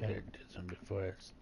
Gotta do something before it's.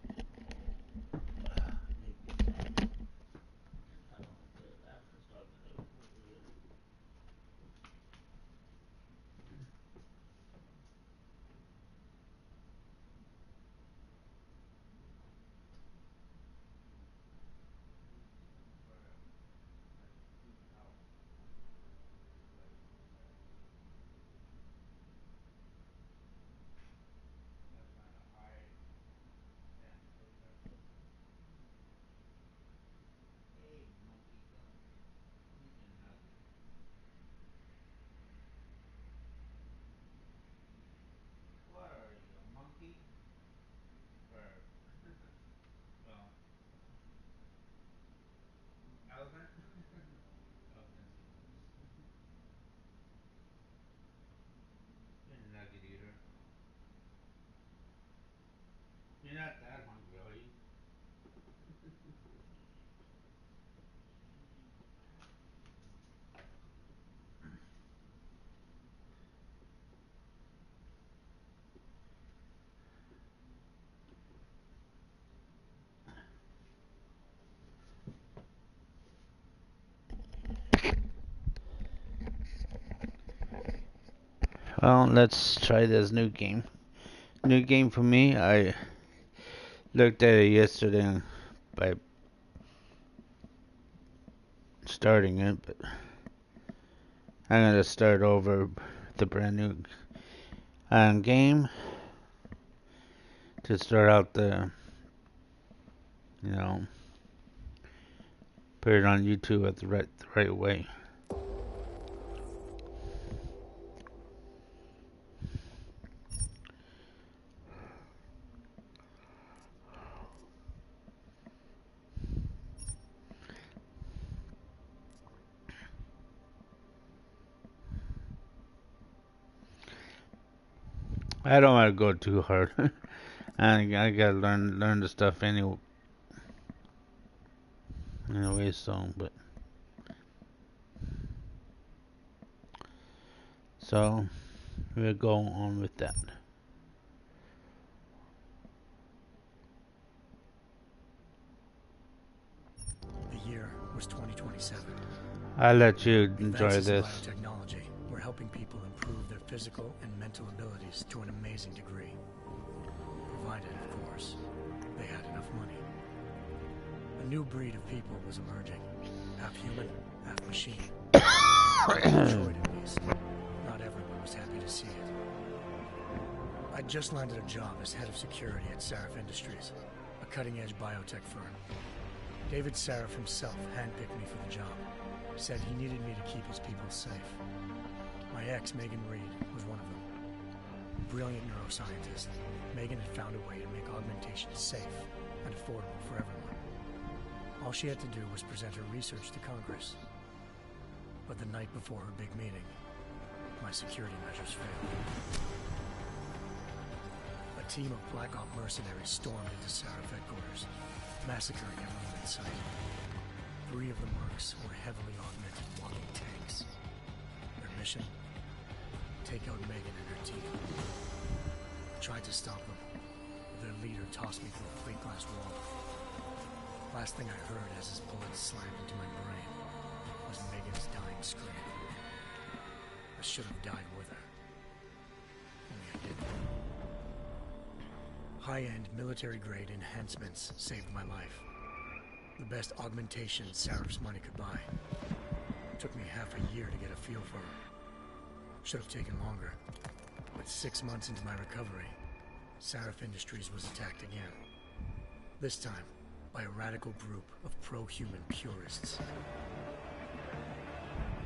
You're not that hungry, are you? Well, let's try this new game. New game for me. I looked at it yesterday by starting it, but I'm gonna start over the brand new game to start out the, you know, put it on YouTube at the right way. I don't want to go too hard. I gotta learn the stuff anyway. So we'll go on with that. The year was 2027. I'll let you enjoy Advances in this. biotechnology were helping people improve their physical and mental abilities to an amazing degree. Provided, of course, they had enough money. A new breed of people was emerging. Half human, half machine. In Detroit, at least. Not everyone was happy to see it. I'd just landed a job as head of security at Sarif Industries, a cutting-edge biotech firm. David Sarif himself handpicked me for the job. Said he needed me to keep his people safe. My ex, Megan Reed, was one of them. Brilliant neuroscientist, Megan had found a way to make augmentation safe and affordable for everyone. All she had to do was present her research to Congress. But the night before her big meeting, my security measures failed. A team of Black Op mercenaries stormed into Sarif headquarters, massacring everyone in sight. 3 of the mercs were heavily augmented walking tanks. Their mission? Take out Megan and her team. I tried to stop them, but their leader tossed me through a plate glass wall. Last thing I heard as his bullets slammed into my brain was Megan's dying scream. I should have died with her. Only I didn't. High-end military-grade enhancements saved my life. The best augmentation Sarif's money could buy. Took me half a year to get a feel for her. Should have taken longer. But 6 months into my recovery, Sarif Industries was attacked again. This time, by a radical group of pro-human purists.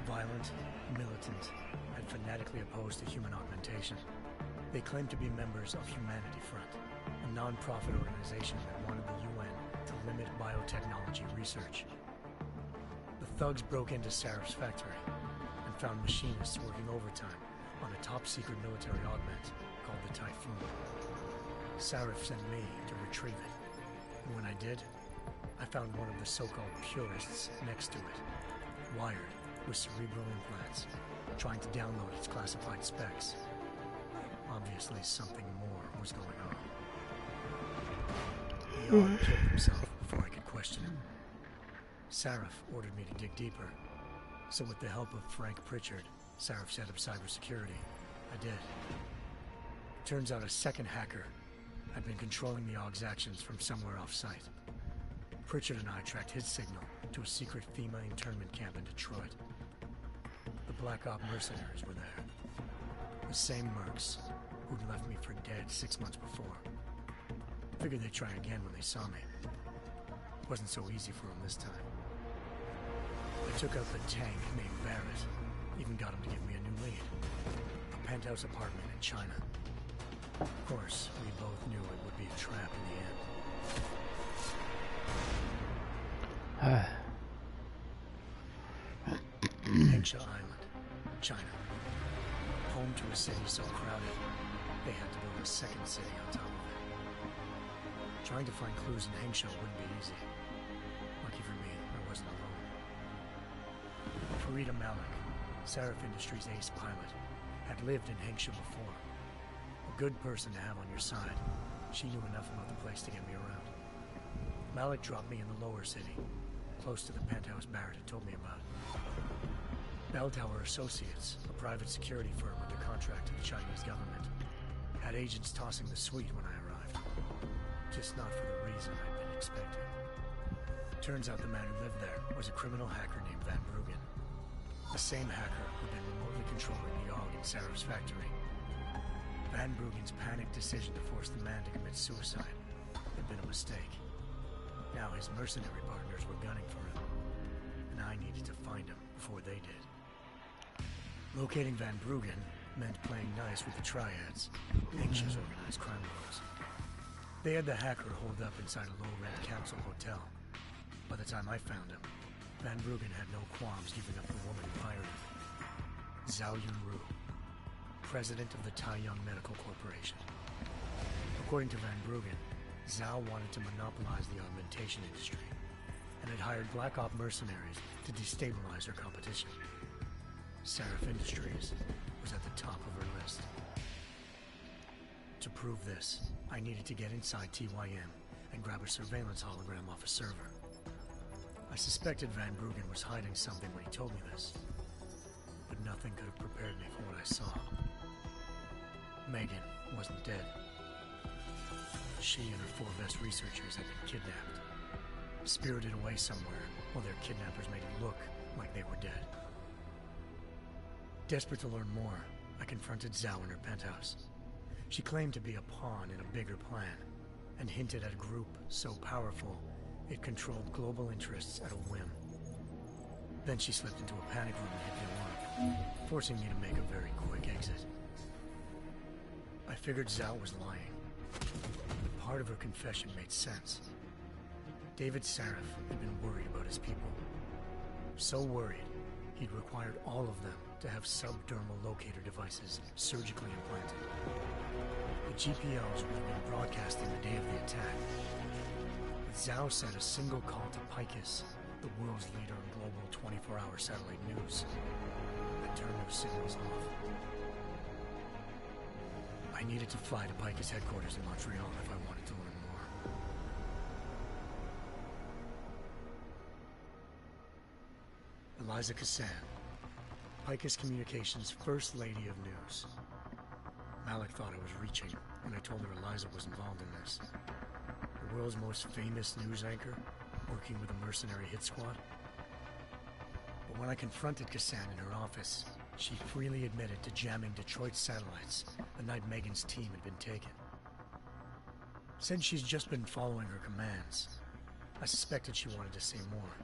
Violent, militant, and fanatically opposed to human augmentation. They claimed to be members of Humanity Front, a non-profit organization that wanted the UN to limit biotechnology research. The thugs broke into Sarif's factory and found machinists working overtime on a top-secret military augment called the Typhoon. Sarif sent me to retrieve it, and when I did, I found one of the so-called purists next to it, wired with cerebral implants, trying to download its classified specs. Obviously, something more was going on. dog killed himself before I could question him. Sarif ordered me to dig deeper, so with the help of Frank Pritchard, Sarif set up cybersecurity. I did. Turns out a second hacker had been controlling the AUG's actions from somewhere off-site. Pritchard and I tracked his signal to a secret FEMA internment camp in Detroit. The Black Op mercenaries were there. The same mercs who'd left me for dead 6 months before. Figured they'd try again when they saw me. Wasn't so easy for them this time. I took out the tank named Barrett. Even got him to give me a new lead. A penthouse apartment in China. Of course, we both knew it would be a trap in the end. Hengsha Island, China. Home to a city so crowded, they had to build a second city on top of it. Trying to find clues in Hengsha wouldn't be easy. Lucky for me, I wasn't alone. Farida Malik, Sarif Industries' ace pilot, had lived in Hengsha before. A good person to have on your side. She knew enough about the place to get me around. Malik dropped me in the lower city, close to the penthouse Barrett had told me about. Bell Tower Associates, a private security firm under contract to the Chinese government, had agents tossing the suite when I arrived. Just not for the reason I'd been expecting. Turns out the man who lived there was a criminal hacker named Van Bruggen. The same hacker who'd been remotely controlling the AUG in Sarif's factory. Van Bruggen's panicked decision to force the man to commit suicide had been a mistake. Now his mercenary partners were gunning for him, and I needed to find him before they did. Locating Van Bruggen meant playing nice with the triads, Hengsha's organized crime lords. They had the hacker holed up inside a low-rent capsule hotel. By the time I found him, Van Bruggen had no qualms giving up the woman who hired him. Zhao Yunru, president of the Taiyang Medical Corporation. According to Van Bruggen, Zhao wanted to monopolize the augmentation industry and had hired Black Op mercenaries to destabilize her competition. Sarif Industries was at the top of her list. To prove this, I needed to get inside TYM and grab a surveillance hologram off a server. I suspected Van Bruggen was hiding something when he told me this, but nothing could have prepared me for what I saw. Megan wasn't dead. She and her 4 best researchers had been kidnapped, spirited away somewhere while their kidnappers made it look like they were dead. Desperate to learn more, I confronted Zhao in her penthouse. She claimed to be a pawn in a bigger plan, and hinted at a group so powerful it controlled global interests at a whim. Then she slipped into a panic room and hit the alarm, forcing me to make a very quick exit. I figured Zhao was lying, but part of her confession made sense. David Sarif had been worried about his people. So worried, he'd required all of them to have subdermal locator devices surgically implanted. The GPOs would have been broadcasting the day of the attack. But Zhao sent a single call to Picus, the world's leader in global 24-hour satellite news, and turned those signals off. I needed to fly to Picus headquarters in Montreal if I wanted to learn more. Eliza Cassan, Picus Communications' First Lady of News. Malik thought I was reaching when I told her Eliza was involved in this. The world's most famous news anchor, working with a mercenary hit squad. But when I confronted Cassan in her office, she freely admitted to jamming Detroit satellites the night Megan's team had been taken. Said she's just been following her commands. I suspected she wanted to say more.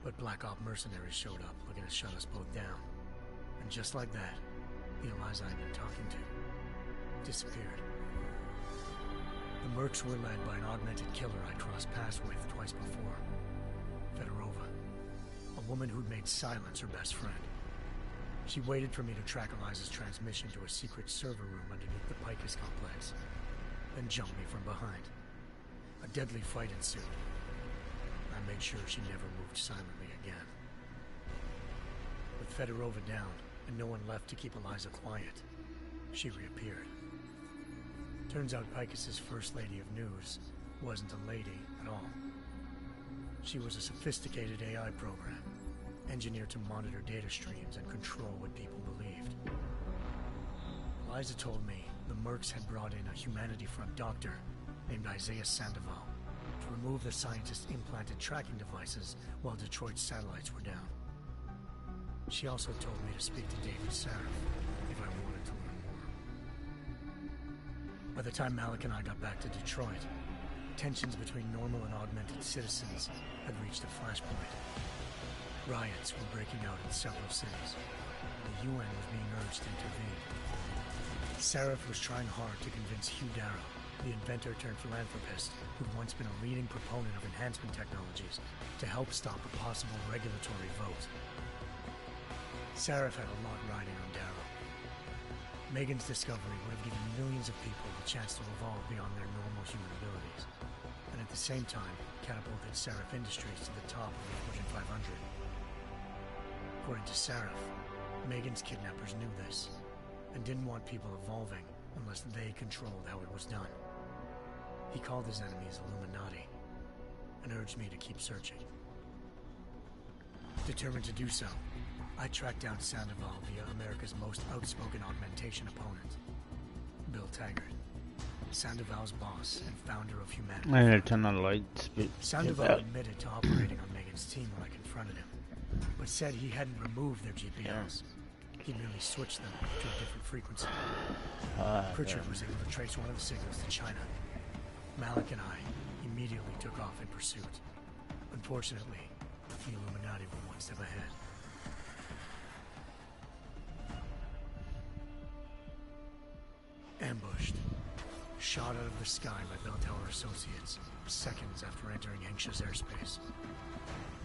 But Black Op mercenaries showed up looking to shut us both down. And just like that, the Eliza I'd been talking to disappeared. The mercs were led by an augmented killer I'd crossed paths with twice before. Fedorova, a woman who'd made silence her best friend. She waited for me to track Eliza's transmission to a secret server room underneath the Picus complex, then jumped me from behind. A deadly fight ensued. I made sure she never moved silently again. With Fedorova down, and no one left to keep Eliza quiet, she reappeared. Turns out Picus's First Lady of News wasn't a lady at all. She was a sophisticated AI program, engineered to monitor data streams and control what people believed. Eliza told me the Mercs had brought in a Humanity Front doctor named Isaiah Sandoval to remove the scientist's implanted tracking devices while Detroit's satellites were down. She also told me to speak to David Sarif if I wanted to learn more. By the time Malik and I got back to Detroit, tensions between normal and augmented citizens had reached a flashpoint. Riots were breaking out in several cities. The UN was being urged to intervene. Sarif was trying hard to convince Hugh Darrow, the inventor-turned-philanthropist who'd once been a leading proponent of enhancement technologies, to help stop a possible regulatory vote. Sarif had a lot riding on Darrow. Megan's discovery would have given millions of people the chance to evolve beyond their normal human abilities, and at the same time catapulted Sarif Industries to the top of the Fortune 500. According to Sarif, Megan's kidnappers knew this, and didn't want people evolving unless they controlled how it was done. He called his enemies Illuminati, and urged me to keep searching. Determined to do so, I tracked down Sandoval via America's most outspoken augmentation opponent, Bill Taggart, Sandoval's boss and founder of Humanity. I had to turn on the lights. Sandoval admitted to operating on Megan's team when I confronted him, but said he hadn't removed their GPLs. He merely switched them to a different frequency. Pritchard was able to trace one of the signals to China. Malik and I immediately took off in pursuit. Unfortunately, the Illuminati were one step ahead. Ambushed. Shot out of the sky by Bell Tower Associates, seconds after entering Hengsha's airspace.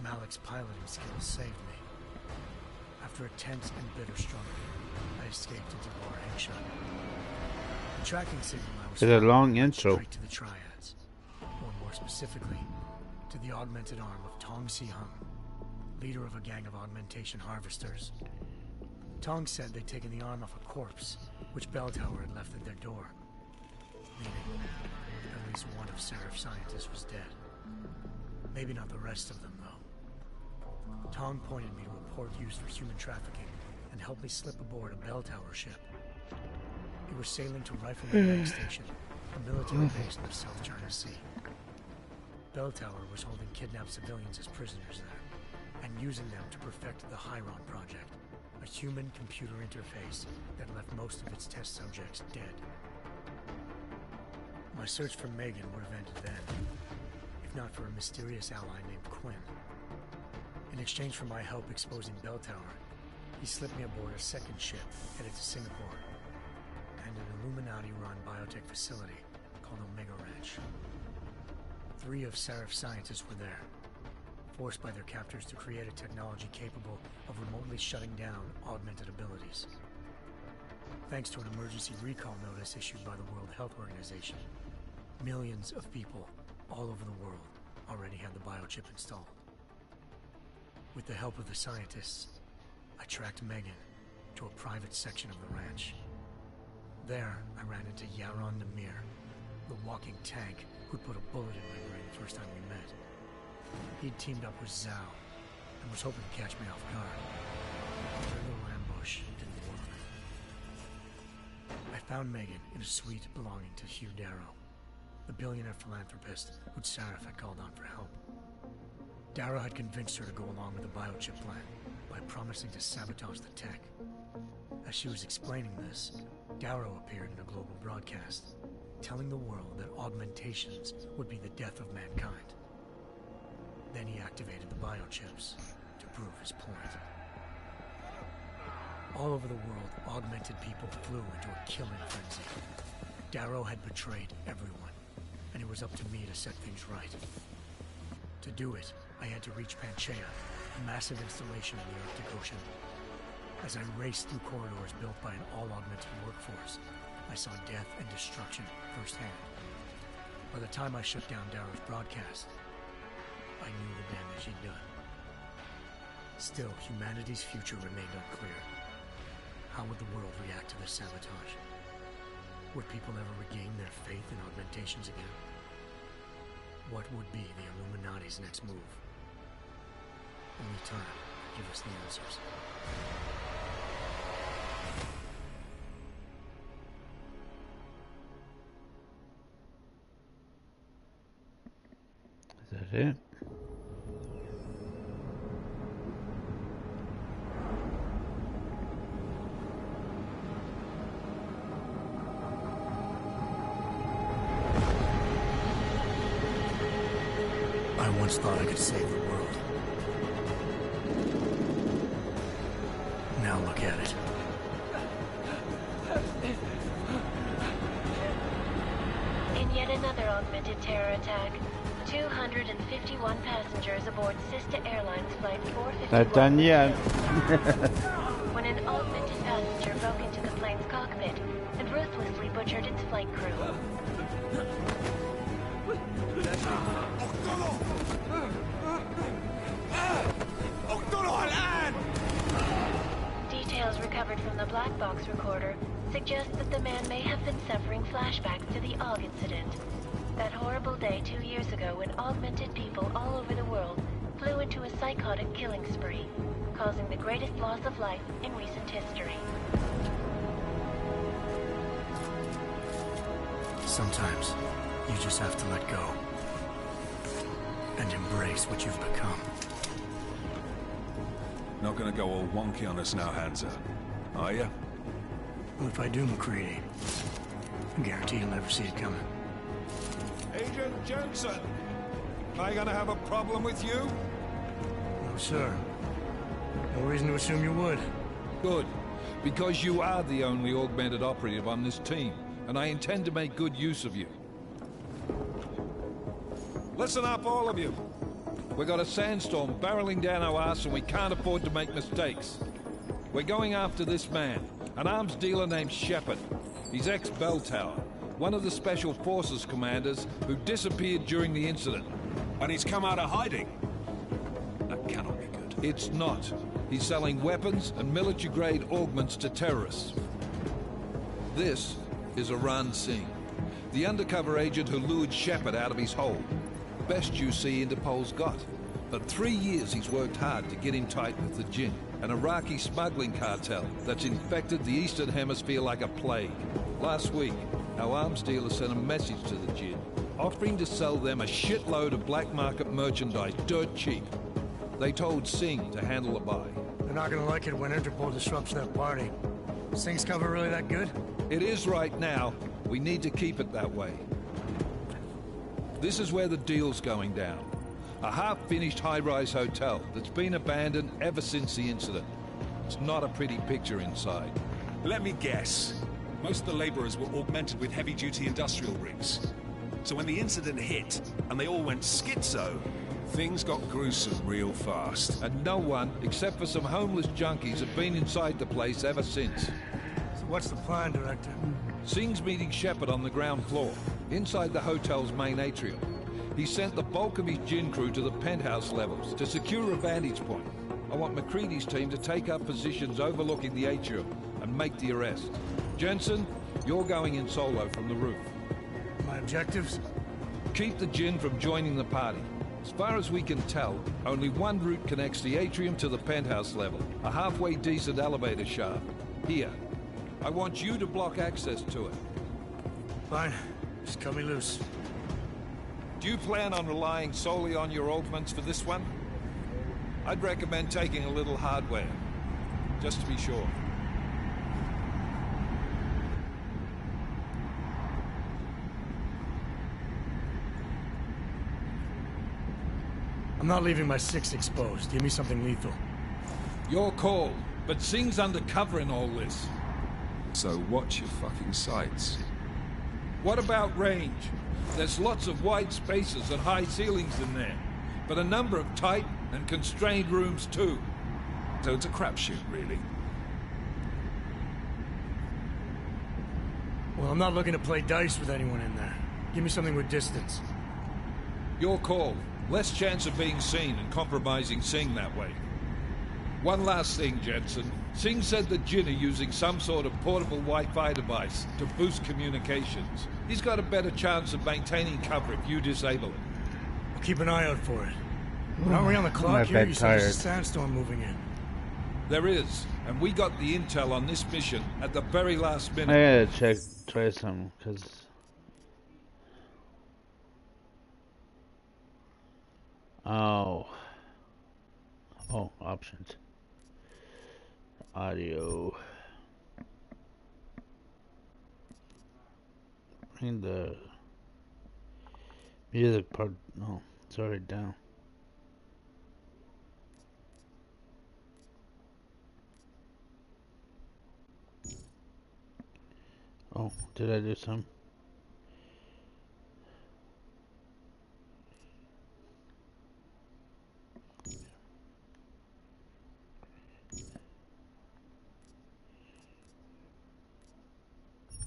Malik's piloting skills saved me. After a tense and bitter struggle, I escaped into Lower Hengsha. The tracking signal I was It's a long intro. straight to the Triads, or more specifically, to the augmented arm of Tong Si-hung, leader of a gang of augmentation harvesters. Tong said they'd taken the arm off a corpse, which Bell Tower had left at their door. Meaning, at least one of Sarif's scientists was dead. Maybe not the rest of them, though. Tong pointed me to a port used for human trafficking and helped me slip aboard a Bell Tower ship. It was sailing to Rifleman Bank Station, a military base in the South China Sea. Bell Tower was holding kidnapped civilians as prisoners there, and using them to perfect the Hyron Project, a human-computer interface that left most of its test subjects dead. My search for Megan would have ended then, if not for a mysterious ally named Quinn. In exchange for my help exposing Bell Tower, he slipped me aboard a second ship headed to Singapore, and an Illuminati-run biotech facility called Omega Ranch. 3 of Sarif's scientists were there, forced by their captors to create a technology capable of remotely shutting down augmented abilities. Thanks to an emergency recall notice issued by the World Health Organization, millions of people all over the world already had the biochip installed. With the help of the scientists, I tracked Megan to a private section of the ranch. There, I ran into Yaron Namir, the walking tank who'd put a bullet in my brain the first time we met. He'd teamed up with Zhao and was hoping to catch me off guard. Their little ambush didn't work. I found Megan in a suite belonging to Hugh Darrow, the billionaire philanthropist who'd Sarif had called on for help. Darrow had convinced her to go along with the biochip plan by promising to sabotage the tech. As she was explaining this, Darrow appeared in a global broadcast, telling the world that augmentations would be the death of mankind. Then he activated the biochips to prove his point. All over the world, augmented people flew into a killing frenzy. Darrow had betrayed everyone, and it was up to me to set things right. To do it, I had to reach Panchaea, a massive installation in the Arctic Ocean. As I raced through corridors built by an all-augmented workforce, I saw death and destruction firsthand. By the time I shut down Darrow's broadcast, I knew the damage he'd done. Still, humanity's future remained unclear. How would the world react to this sabotage? Would people ever regain their faith in augmentations again? what would be the Illuminati's next move. Only time will give us the answers. Is that it? I once thought I could save the world. Now look at it. In yet another augmented terror attack, 251 passengers aboard sister airlines flight 451 Not done yet. when an augmented passenger broke into the plane's cockpit and ruthlessly butchered its flight crew. Details recovered from the black box recorder suggest that the man may have been suffering flashbacks to the AUG incident. That horrible day 2 years ago when augmented people all over the world flew into a psychotic killing spree, causing the greatest loss of life in recent history. Sometimes you just have to let go and embrace what you've become. Not gonna go all wonky on us now, Hansa, are you? Well, if I do, McCready, I guarantee you'll never see it coming. Agent Jensen! Am I gonna have a problem with you? No, sir. No reason to assume you would. Good. Because you are the only augmented operative on this team, and I intend to make good use of you. Listen up, all of you. We got a sandstorm barreling down our arse and we can't afford to make mistakes. We're going after this man, an arms dealer named Shepard. He's ex-Bell Tower, one of the Special Forces commanders who disappeared during the incident. And he's come out of hiding. That cannot be good. It's not. He's selling weapons and military-grade augments to terrorists. This is Aran Singh, the undercover agent who lured Shepard out of his hole. Best you see Interpol's got. For 3 years he's worked hard to get in tight with the Jinn, an Iraqi smuggling cartel that's infected the Eastern Hemisphere like a plague. Last week, our arms dealer sent a message to the Jinn, offering to sell them a shitload of black market merchandise dirt cheap. They told Singh to handle the buy. They're not gonna like it when Interpol disrupts their party. Is Singh's cover really that good? It is right now. We need to keep it that way. This is where the deal's going down. A half-finished high-rise hotel that's been abandoned ever since the incident. It's not a pretty picture inside. Let me guess. Most of the laborers were augmented with heavy-duty industrial rigs. So when the incident hit, and they all went schizo, things got gruesome real fast. And no one, except for some homeless junkies, have been inside the place ever since. So what's the plan, Director? Singh's meeting Shepard on the ground floor, inside the hotel's main atrium. He sent the bulk of his Jinn crew to the penthouse levels to secure a vantage point. I want McCready's team to take up positions overlooking the atrium and make the arrest. Jensen, you're going in solo from the roof. My objectives? Keep the Jinn from joining the party. As far as we can tell, only one route connects the atrium to the penthouse level, a halfway decent elevator shaft. Here. I want you to block access to it. Fine. Just cut me loose. Do you plan on relying solely on your augments for this one? I'd recommend taking a little hardware, just to be sure. I'm not leaving my six exposed. Give me something lethal. Your call, but Singh's undercover in all this. So watch your fucking sights. What about range? There's lots of wide spaces and high ceilings in there, but a number of tight and constrained rooms too. So it's a crapshoot, really. Well, I'm not looking to play dice with anyone in there. Give me something with distance. Your call. Less chance of being seen and compromising Singh that way. One last thing, Jensen. Singh said the Jinn are using some sort of portable Wi-Fi device to boost communications. He's got a better chance of maintaining cover if you disable it. Keep an eye out for it. We're not on the I'm clock a here. bit You said there's a tired. sandstorm moving in. There is, and we got the intel on this mission at the very last minute. I gotta try some, cause oh, options, audio. Bring the music part. No, it's already down. Oh, did I do some?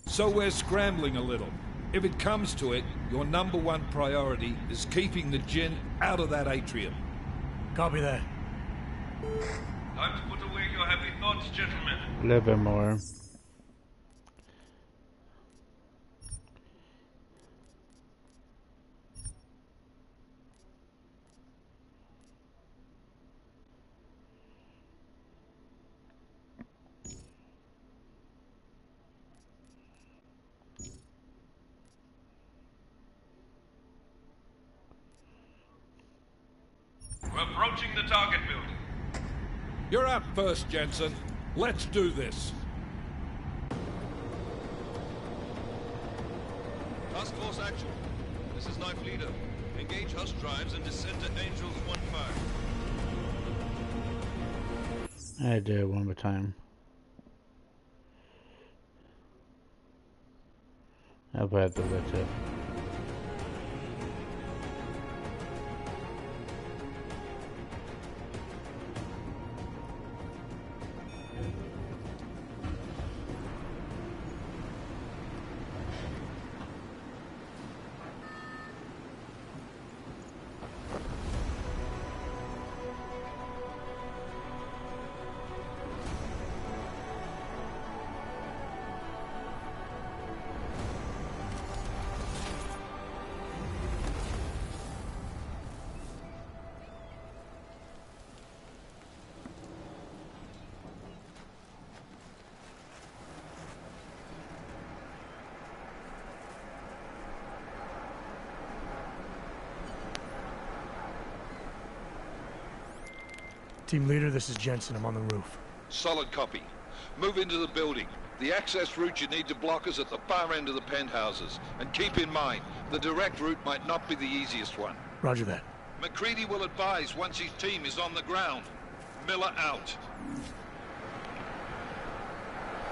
So we're scrambling a little. If it comes to it, your #1 priority is keeping the Jinn out of that atrium. Copy that. Time to put away your heavy thoughts, gentlemen. A little bit more. We're approaching the target building. You're up first, Jensen. Let's do this. Task Force action. This is Knife Leader. Engage Hush drives and descend to Angels 1-5. I do it one more time. I'll probably have to go to. Team leader, this is Jensen. I'm on the roof. Solid copy. Move into the building. The access route you need to block is at the far end of the penthouses. And keep in mind, the direct route might not be the easiest one. Roger that. McCready will advise once his team is on the ground. Miller out.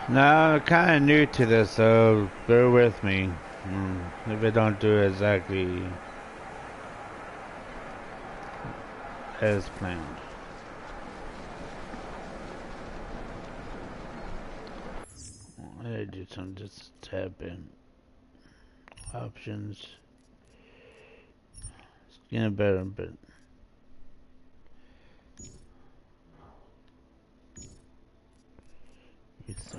Now, I'm kind of new to this, so bear with me. If I don't do exactly as planned. I do some, just tab in options. It's getting better, but it's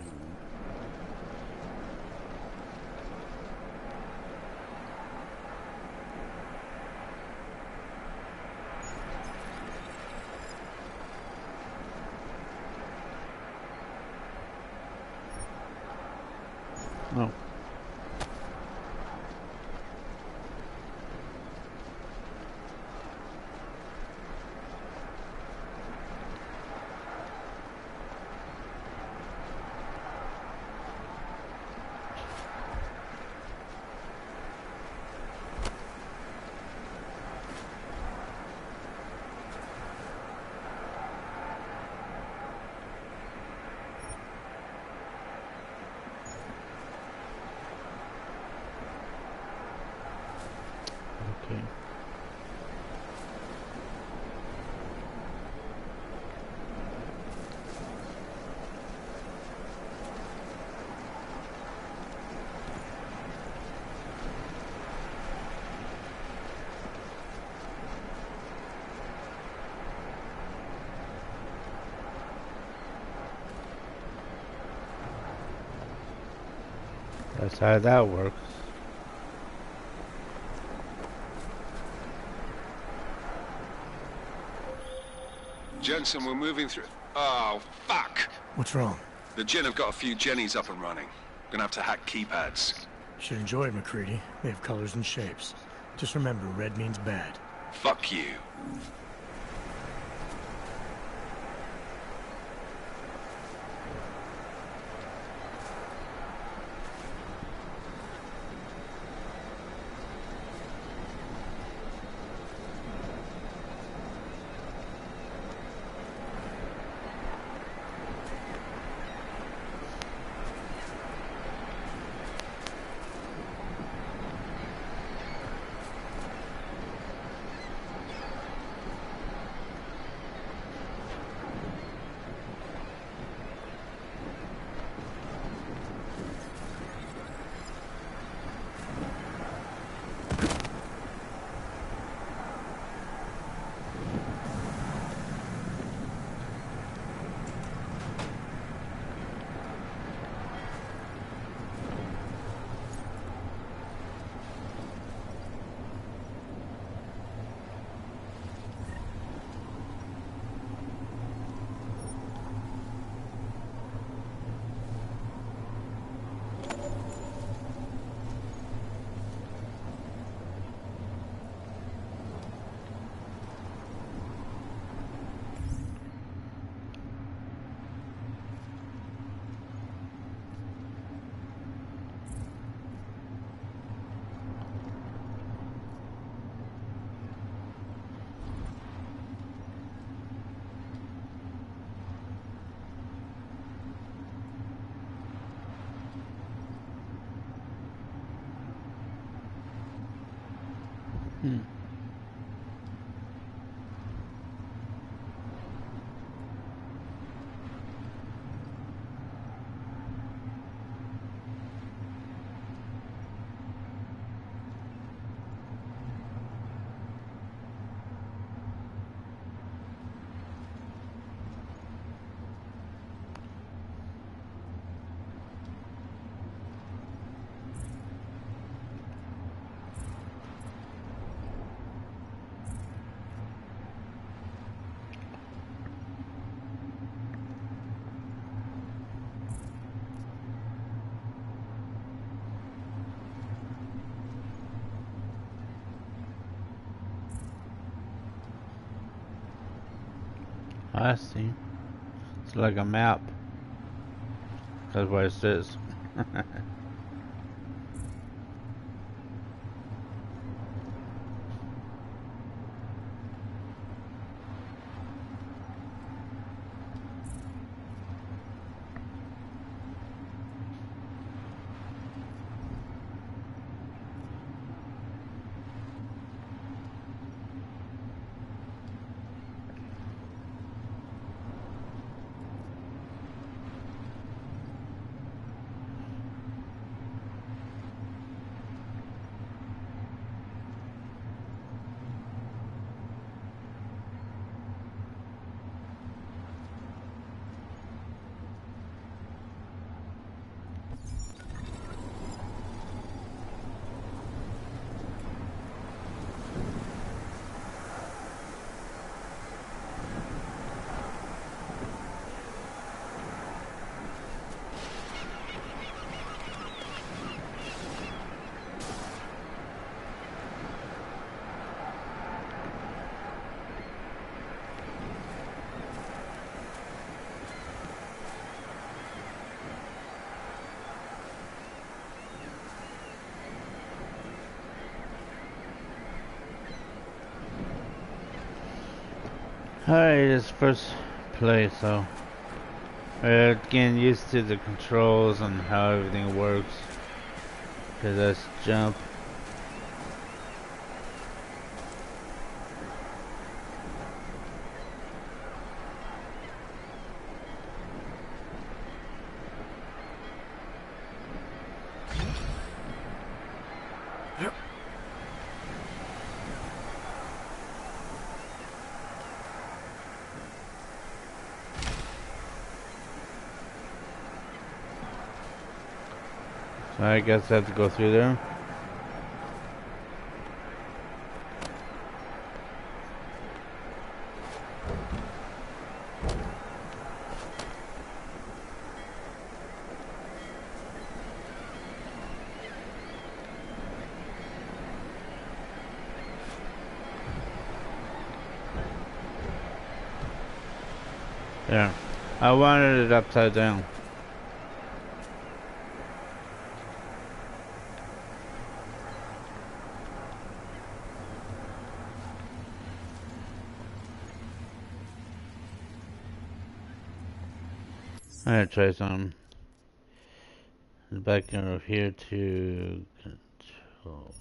no. Okay. That's how that works. Jensen, we're moving through... Oh, fuck! What's wrong? The Jinn have got a few Jennies up and running. Gonna have to hack keypads. Should enjoy it, McCready. They have colors and shapes. Just remember, red means bad. Fuck you. I see. It's like a map. That's what it says. Alright, it's first play, so we're getting used to the controls and how everything works. Okay, let's jump. So I guess I have to go through there. There. I wanted it upside down. I'm gonna try some. Back over here to controls.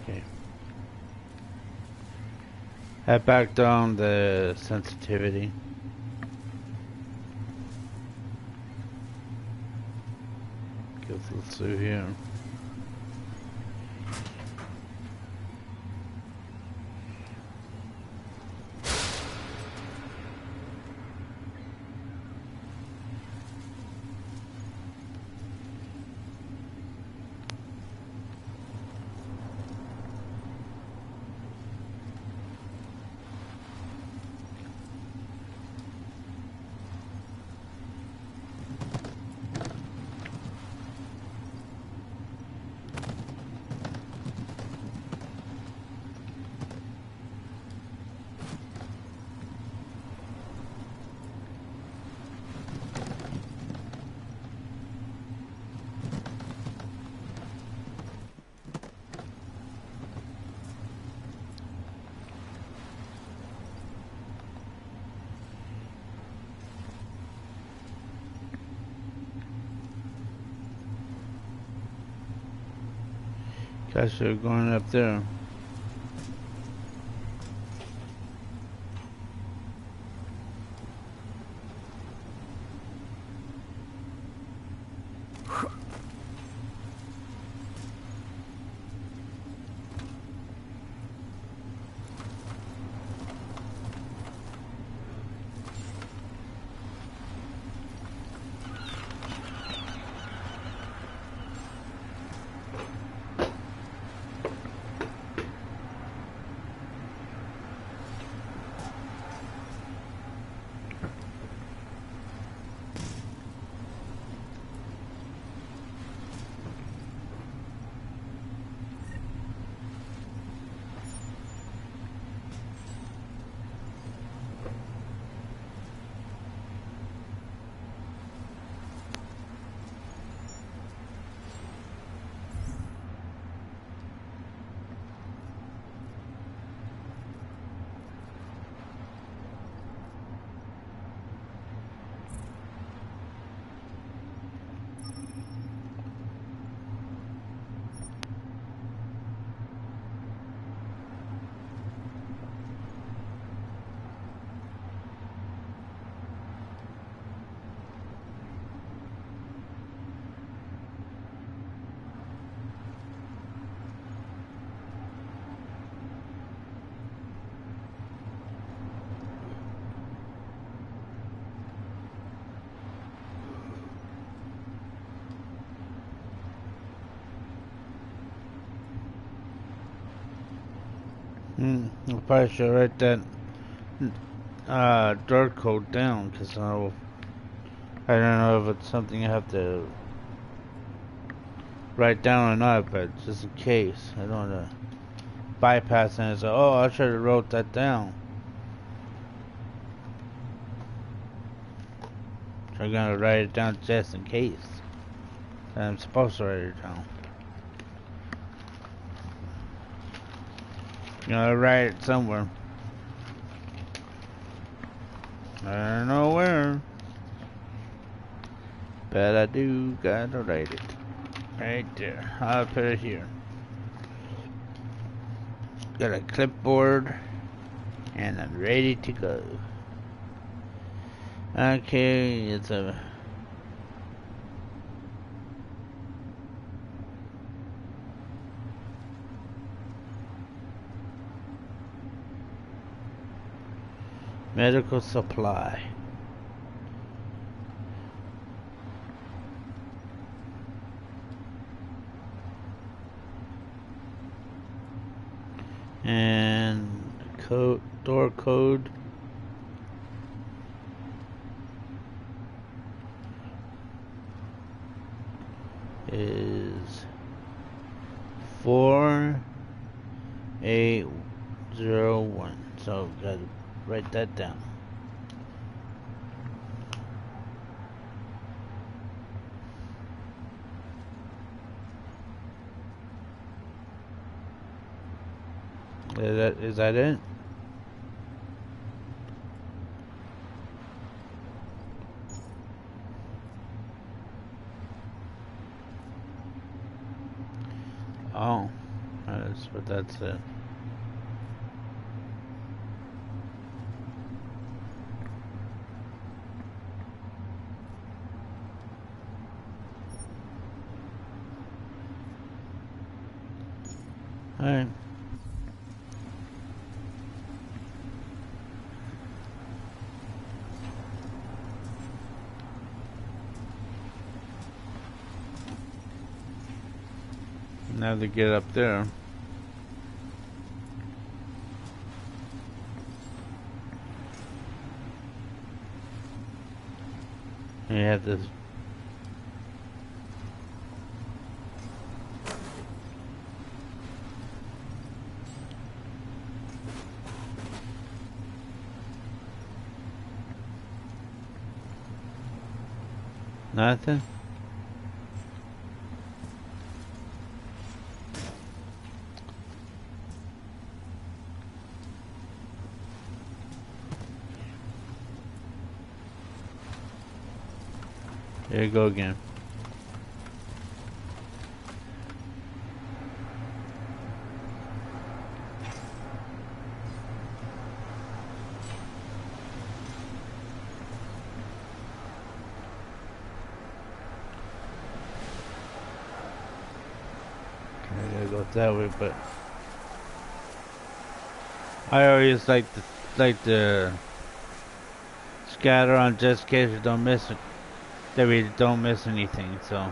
Okay. I backed down the sensitivity. Go through here. Guys are going up there. I probably should write that door code down because I don't know if it's something I have to write down or not, but just in case. I don't want to bypass it and say, oh, I should have wrote that down. So I'm gonna write it down just in case. I'm supposed to write it down. You know, write it somewhere. I don't know where. But I do gotta write it. Right there. I'll put it here. Got a clipboard. And I'm ready to go. Okay, it's a... medical supply. And door code is 4801. So gotta write that down. Is that it? Oh, that's it. All right. Now to get up there. You have this. Nothing? There you go again. I gotta go that way, but I always like to scatter on just in case we don't miss it. That we don't miss anything, so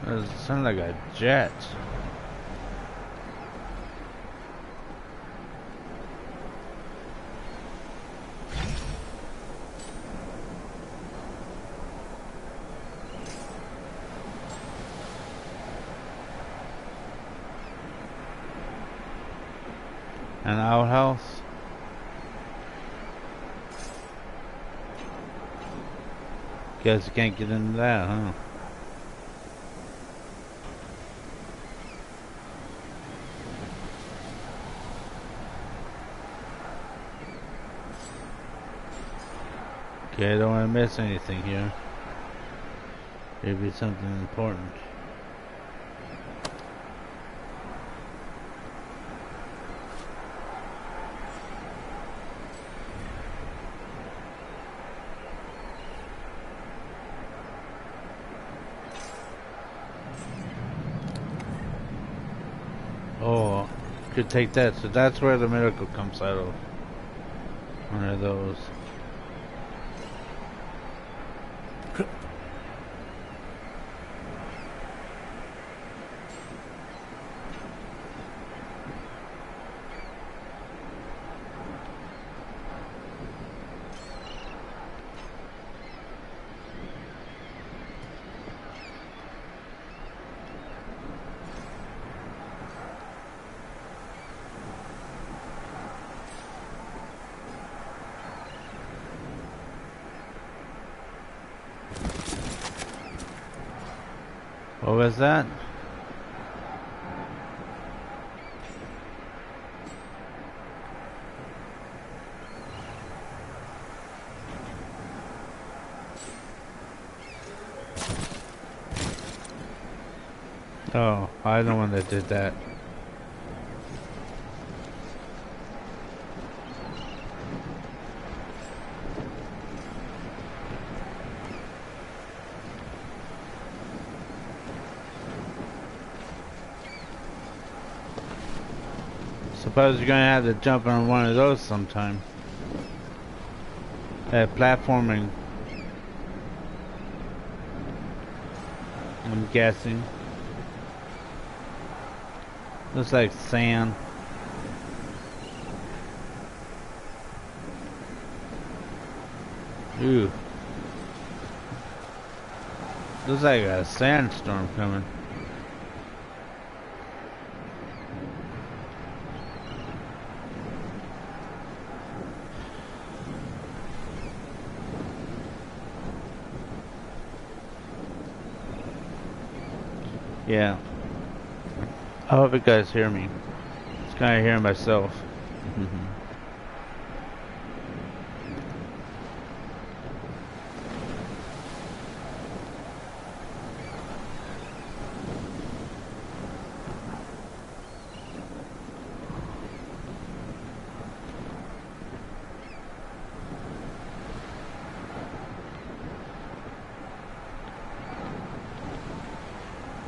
it sounds like a jet. An outhouse. Guess you can't get into that, huh? Okay, I don't want to miss anything here. Maybe something important. Oh, could take that. So that's where the miracle comes out of. One of those. What was that? Oh, I'm the one that did that. Suppose you're gonna have to jump on one of those sometime. Platforming. I'm guessing. Looks like sand. Ooh. Looks like a sandstorm coming. Yeah. I hope you guys hear me. Just kind of hearing myself.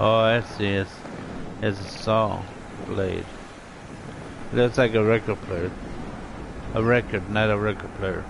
Oh, I see. It's a saw blade. Looks like a record player. A record, not a record player.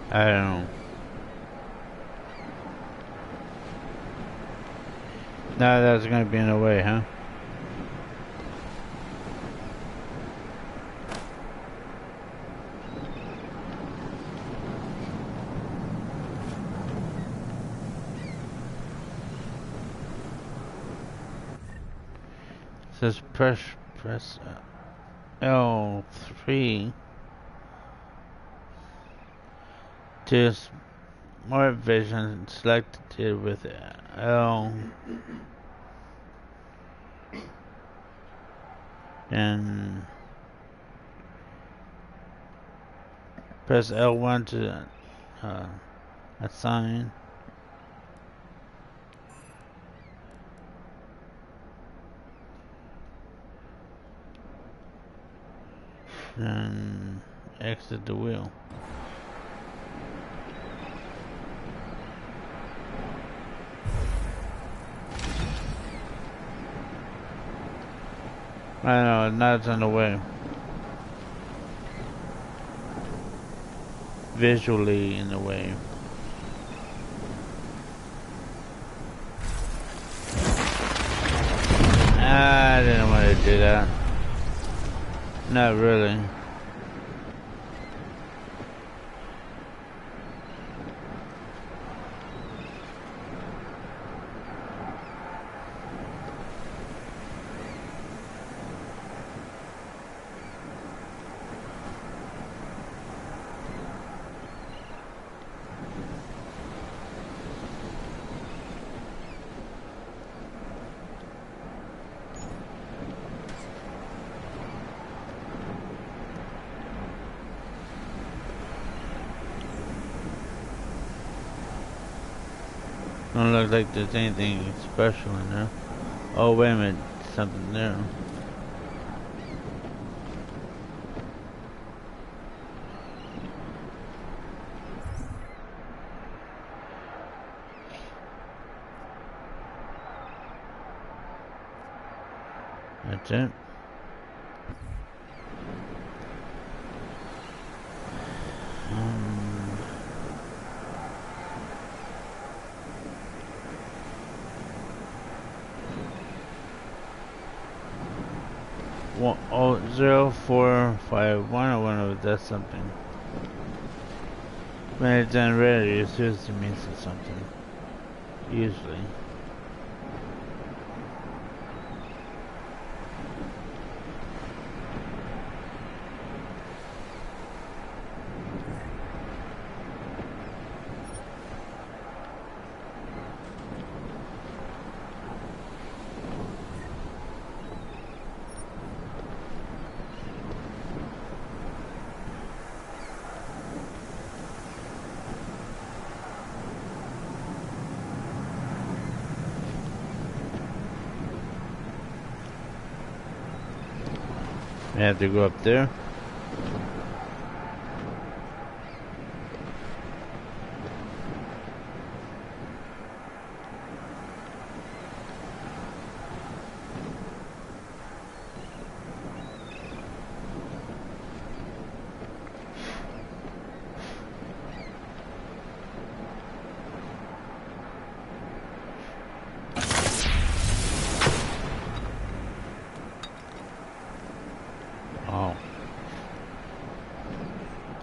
I don't know. No, that's gonna be in the way, huh? It says press L3 to smart vision selected with L and press L1 to assign. And exit the wheel. I know, now it's on the way. Visually in the way. I didn't want to do that. Not really. Don't look like there's anything special in there. Oh, wait a minute. Something there. That's it. One, oh, 0451. I wonder if that's something. When it's unread, it usually means it's something. Usually. I have to go up there.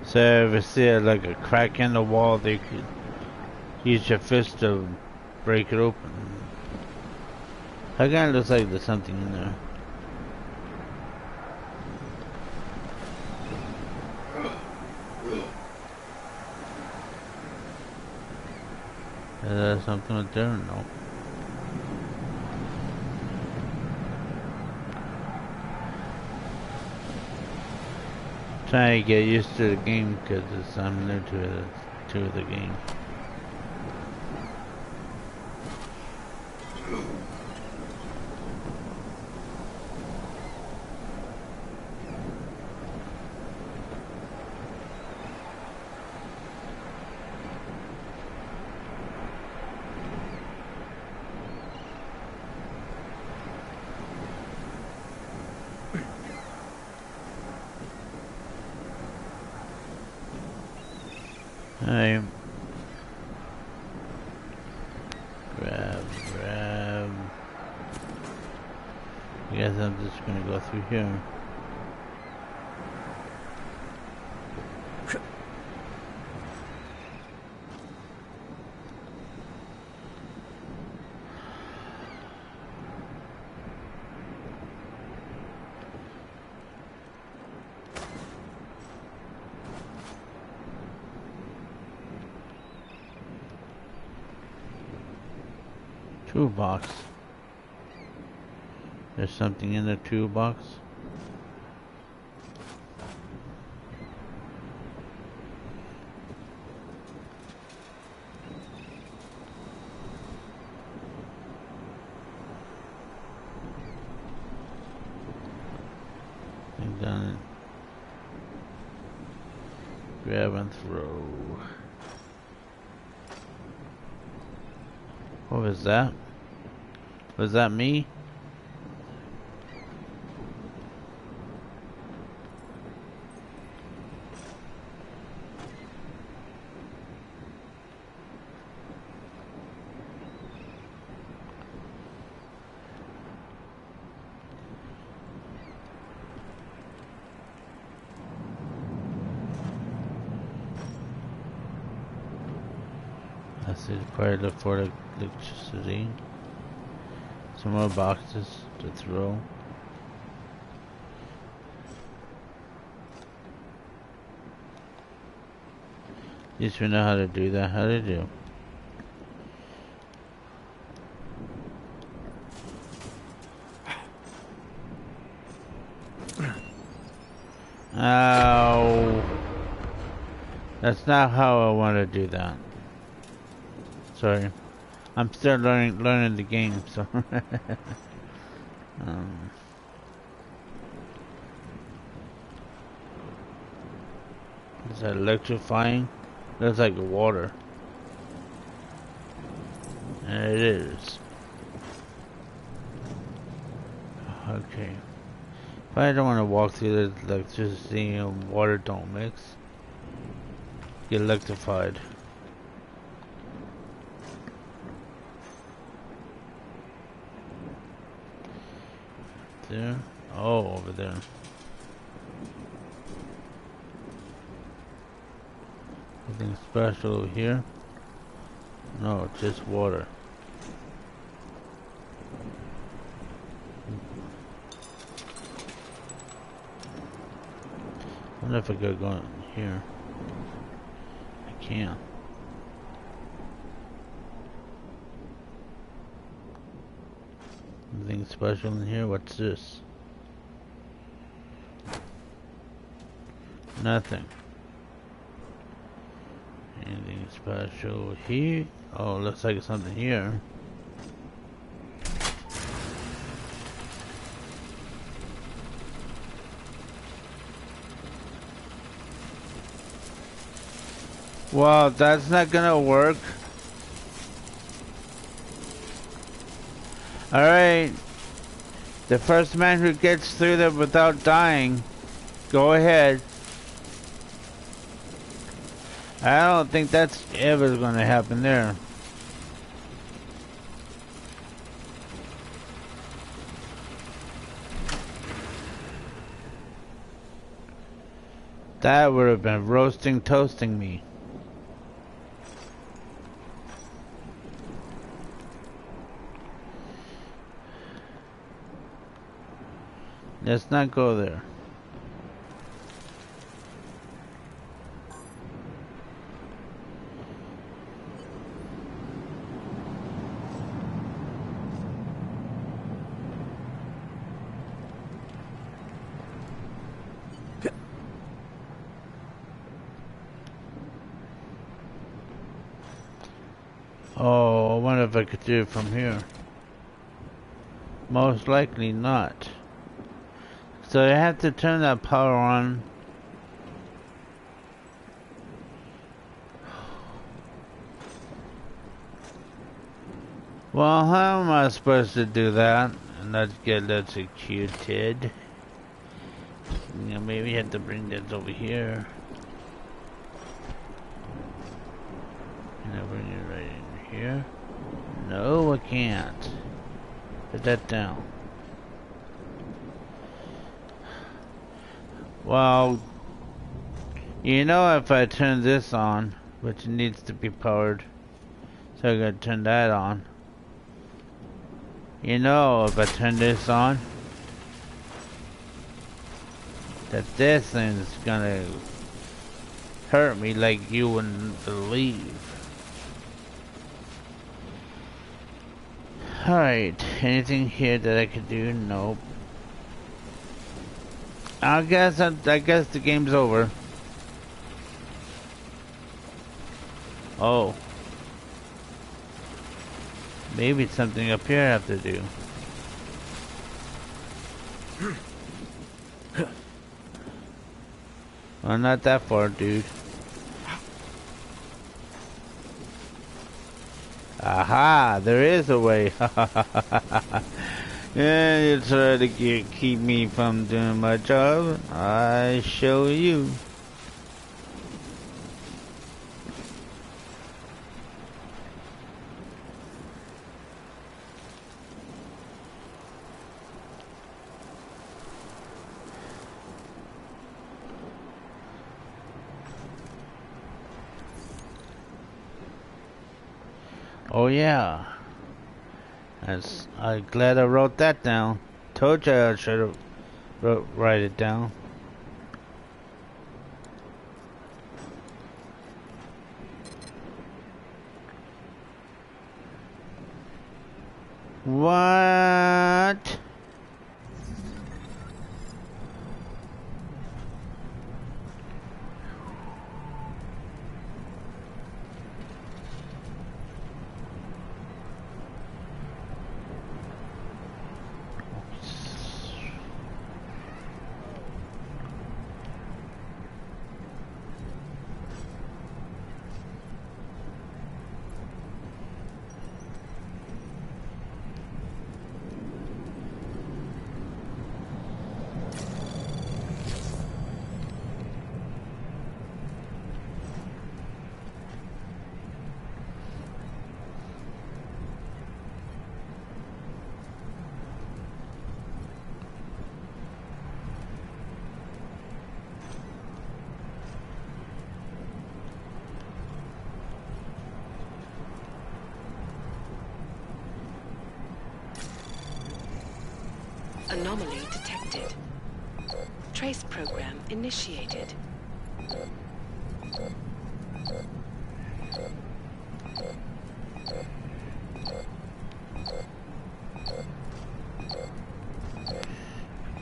So if you see like a crack in the wall, they could use your fist to break it open. That kind of looks like there's something in there. Is there something up there? No. Trying to get used to the game because I'm new to the game. I grab. I guess I'm just gonna go through here. Toolbox. There's something in the toolbox. I've done it. Grab and throw. What was that? Was that me? I see the probably look for electricity. Some more boxes to throw. At least we know how to do that. How to do. Ow. That's not how I want to do that. Sorry. I'm still learning the game, so. Is that electrifying? Looks like water. And it is. Okay. But I don't want to walk through the electricity and water don't mix. Get electrified. There? Oh, over there. Anything special over here? No, just water. I wonder if I could go in here. I can't. Anything special in here? What's this? Nothing. Anything special here? Oh, looks like it's something here. Well, that's not gonna work. Alright. The first man who gets through there without dying, go ahead. I don't think that's ever gonna happen there. That would have been toasting me. Let's not go there. Oh, I wonder if I could do it from here. Most likely not. So I have to turn that power on. Well, how am I supposed to do that and not get electrocuted? You know, maybe I have to bring this over here. And I bring it right in here. No, I can't. Put that down. Well, you know, if I turn this on, which needs to be powered, so I gotta turn that on. You know, if I turn this on, that this thing's gonna hurt me like you wouldn't believe. Alright, anything here that I could do? Nope. I guess the game's over. Oh. Maybe it's something up here I have to do. Well, not that far, dude. Aha! There is a way. Yeah, you try to keep me from doing my job. I show you. Oh yeah. I'm glad I wrote that down. Told you I should have write it down. What? trace program initiated.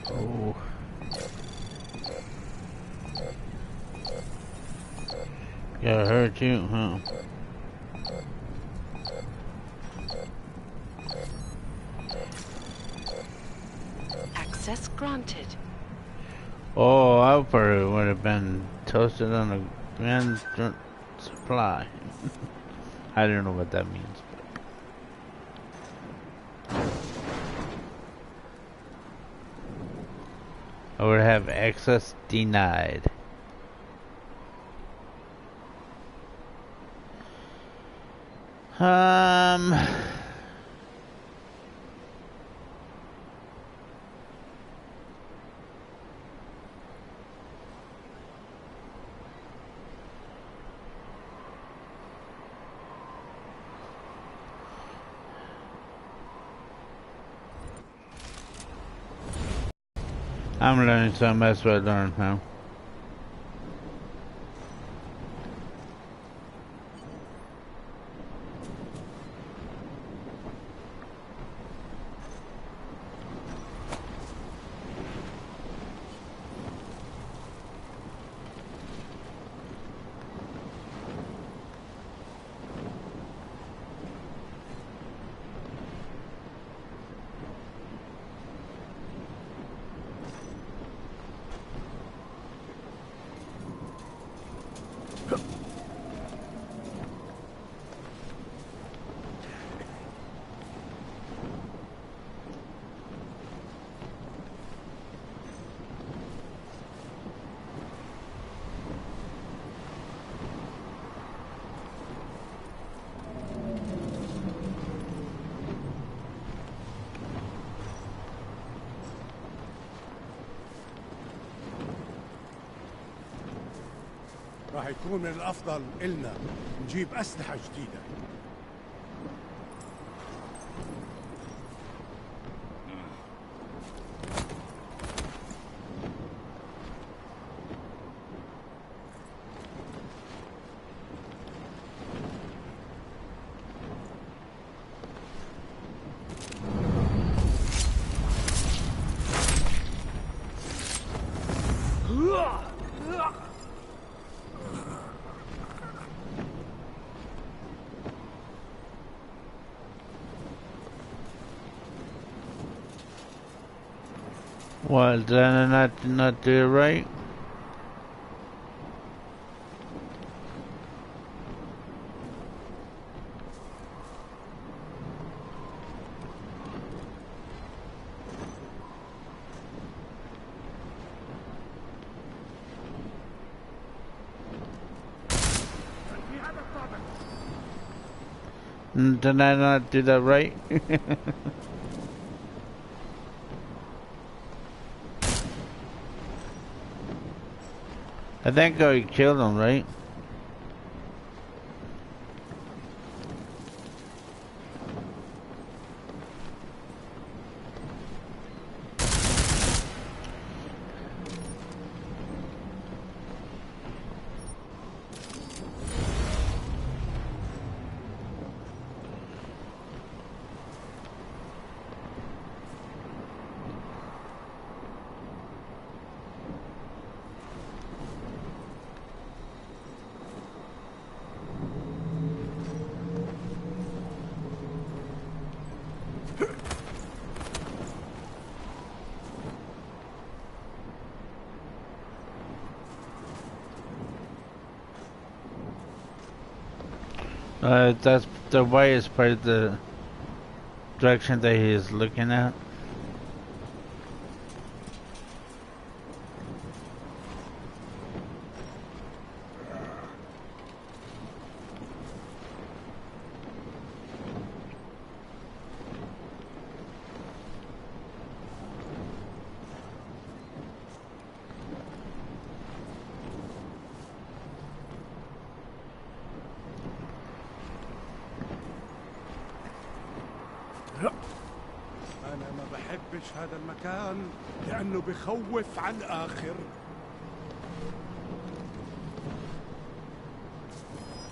Oh. Yeah, hurt you, huh? Access granted. Oh, I probably would have been toasted on a grand supply. I don't know what that means. I would have access denied. I'm learning something. That's what I learned now. راح يكون من الأفضل إلنا نجيب أسلحة جديدة. What, did I not do it right? Did I not do that right? I think I killed him, right? That's the way is part of the direction that he is looking at. أنا بحبش هذا المكان لأنه بخوف على الآخر.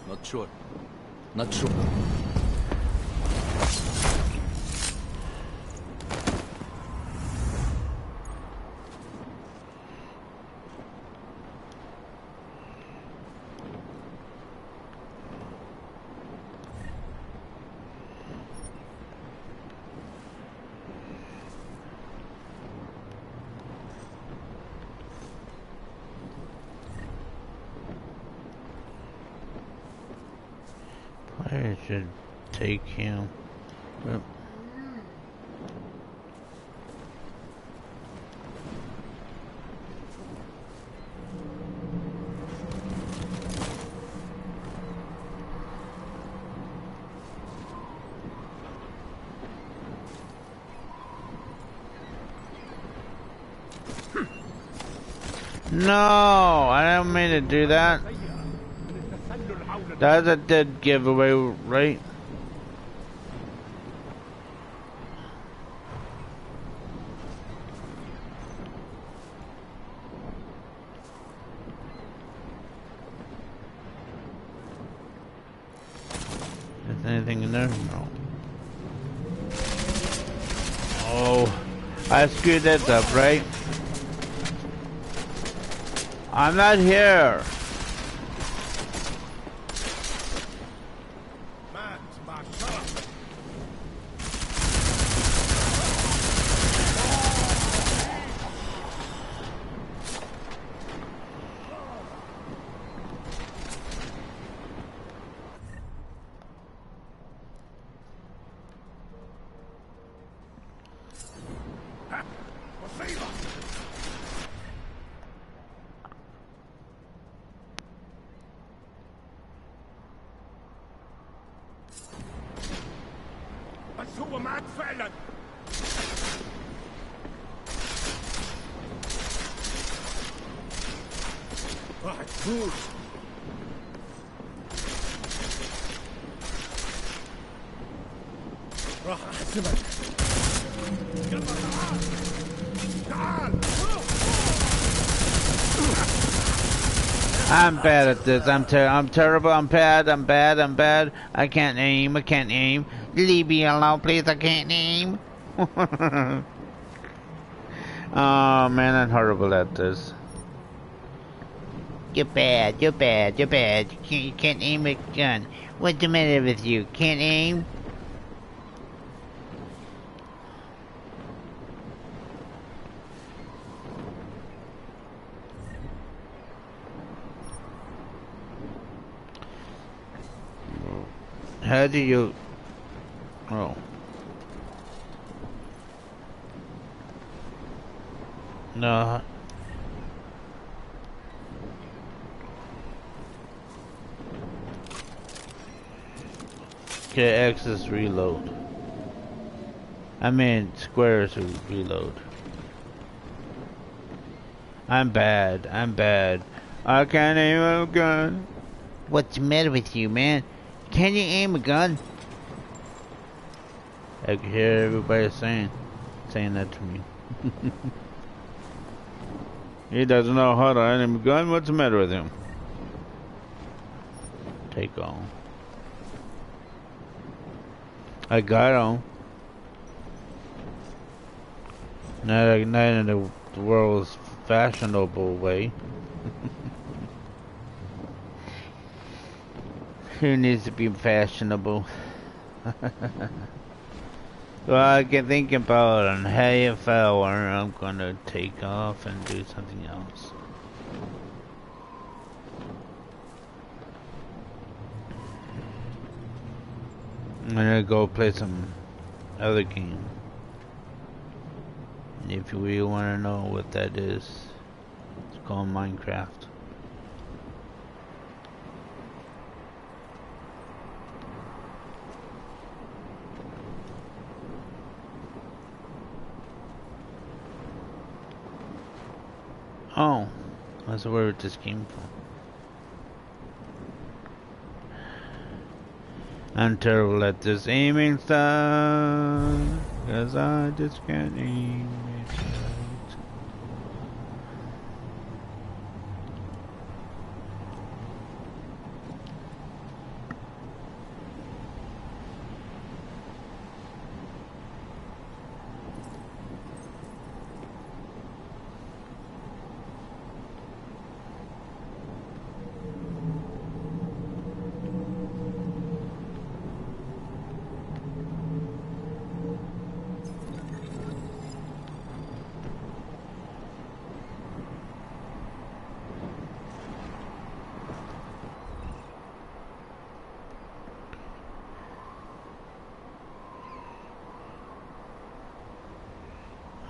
Not sure. Not sure. I should take him. Yep. No, I didn't mean to do that. That's a dead giveaway, right? Is there anything in there? No. Oh, I screwed that up, right? I'm not here. بس هو معك فعلا. راح تفوت. راح احسبك. يلا تعال. تعال. I'm bad at this. I'm terrible. I'm bad. I can't aim. Leave me alone, please. I can't aim. Oh man, I'm horrible at this. You're bad. You can't aim a gun. What's the matter with you? Can't aim? How do you... Oh. No. Okay, X is reload. I mean, square is reload. I'm bad. I can't aim a gun. What's the matter with you, man? Can you aim a gun? I can hear everybody saying that to me. He doesn't know how to aim a gun. What's the matter with him? Take on. I got him. Not in the world's fashionable way. Who needs to be fashionable? Well, I can think about it, and hey, if I were, I'm gonna take off and do something else. I'm gonna go play some other game. And if you really want to know what that is, it's called Minecraft. Oh, that's where this came from. I'm terrible at this aiming stuff, 'cause I just can't aim it right.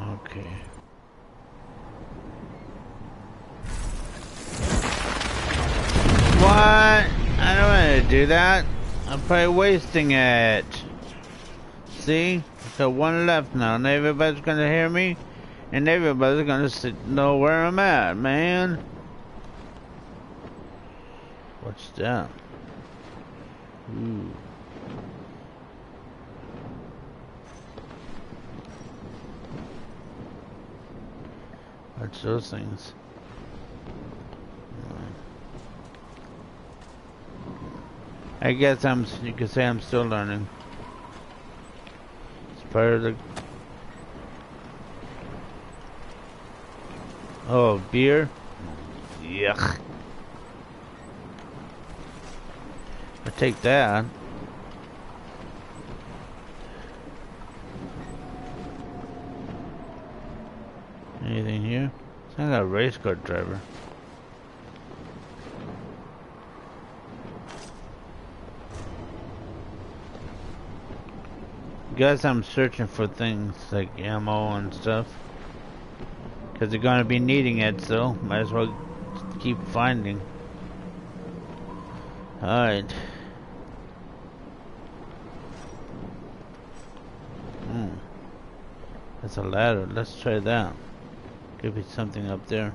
Okay. What? I don't want to do that. I'm probably wasting it. See? So one left now, and everybody's gonna hear me, and everybody's gonna know where I'm at, man. What's that? Ooh. What's those things? I guess you could say I'm still learning. It's part of the... Oh, beer? Yuck. I'll take that. Anything here? Sounds like a race car driver. Guess I'm searching for things like ammo and stuff. Because they're gonna be needing it, so might as well keep finding. Alright. That's a ladder. Let's try that. Could be something up there.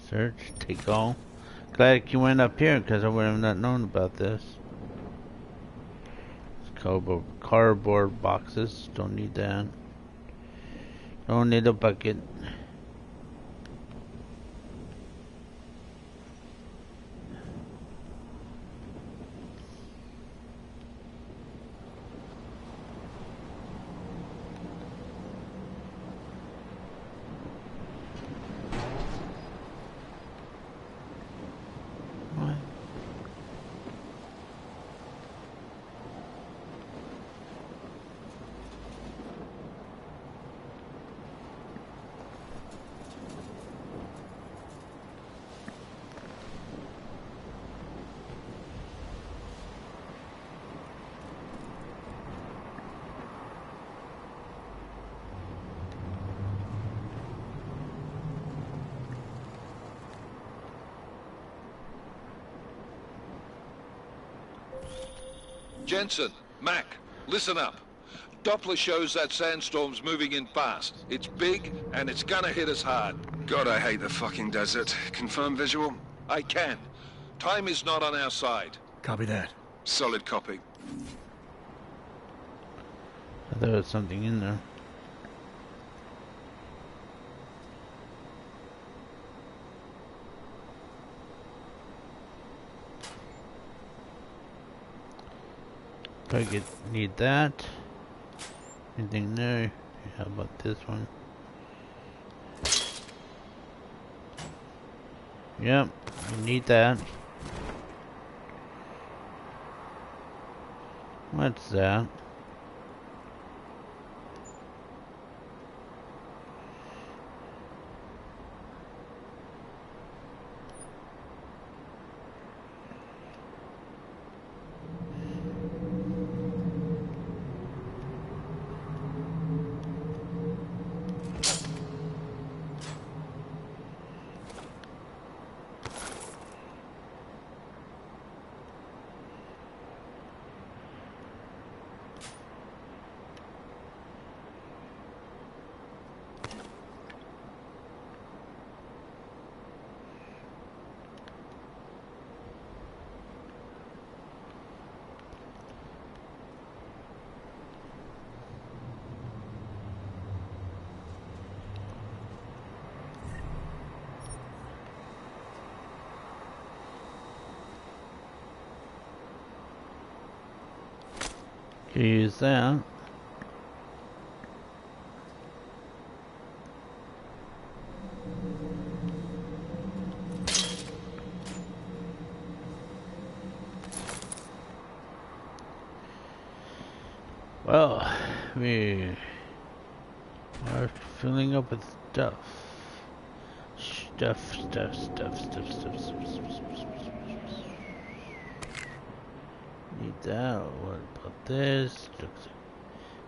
Search, take all. Glad you went up here because I would have not known about this. It's cardboard boxes. Don't need that. Don't need a bucket. Jensen, Mac, listen up. Doppler shows that sandstorm's moving in fast. It's big, and it's gonna hit us hard. God, I hate the fucking desert. Confirm visual? I can. Time is not on our side. Copy that. Solid copy. I thought there was something in there. Probably need that. Anything there? How about this one? Yep, we need that. What's that? Use that. Well, we are filling up with stuff. Stuff. Need that. What about this?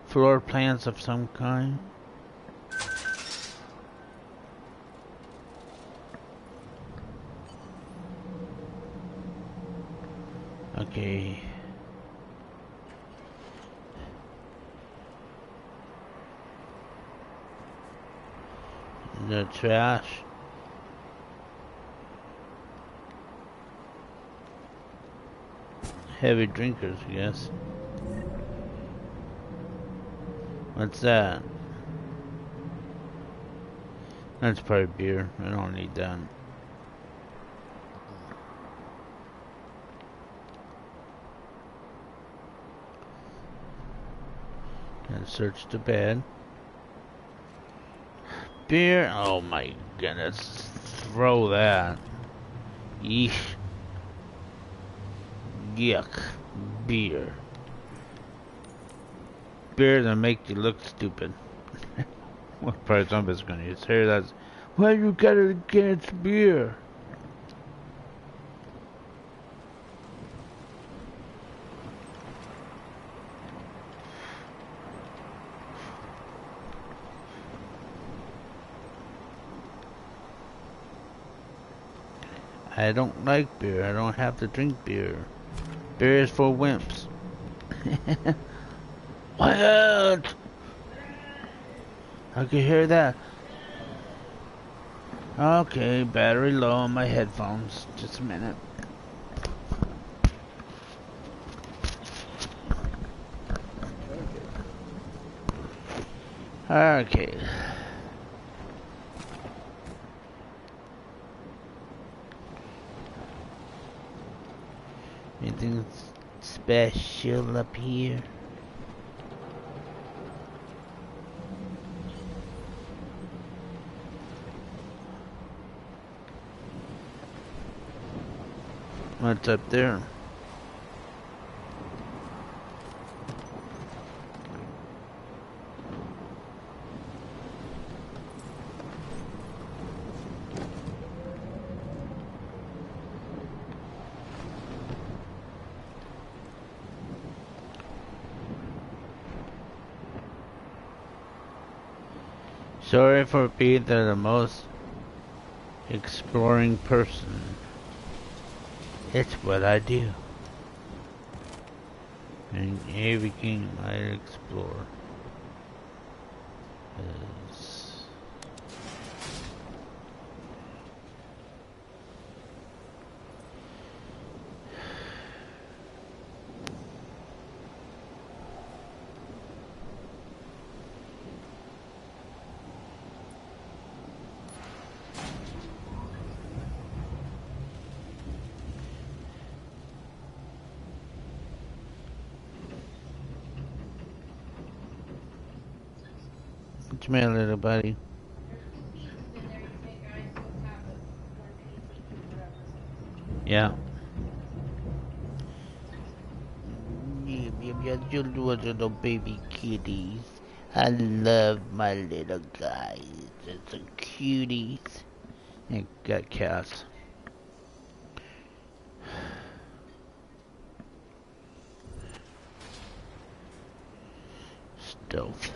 Floor plans of some kind. Okay. The trash. Heavy drinkers, I guess. What's that? That's probably beer. I don't need that. And search the bed. Beer. Oh my goodness. Throw that. Yeesh. Yuck. Beer. Beer that make you look stupid. What probably somebody's gonna use here. That's why you got it against beer. I don't like beer. I don't have to drink beer. Beer is for wimps. What? I can hear that. Okay, battery low on my headphones. Just a minute. Okay. Anything special up here? What's up there? Sorry for being the most exploring person. It's what I do. In every game I explore is what's my little buddy? Yeah. You little baby kitties. I love my little guys. They're so cuties. I got cats. Stealth.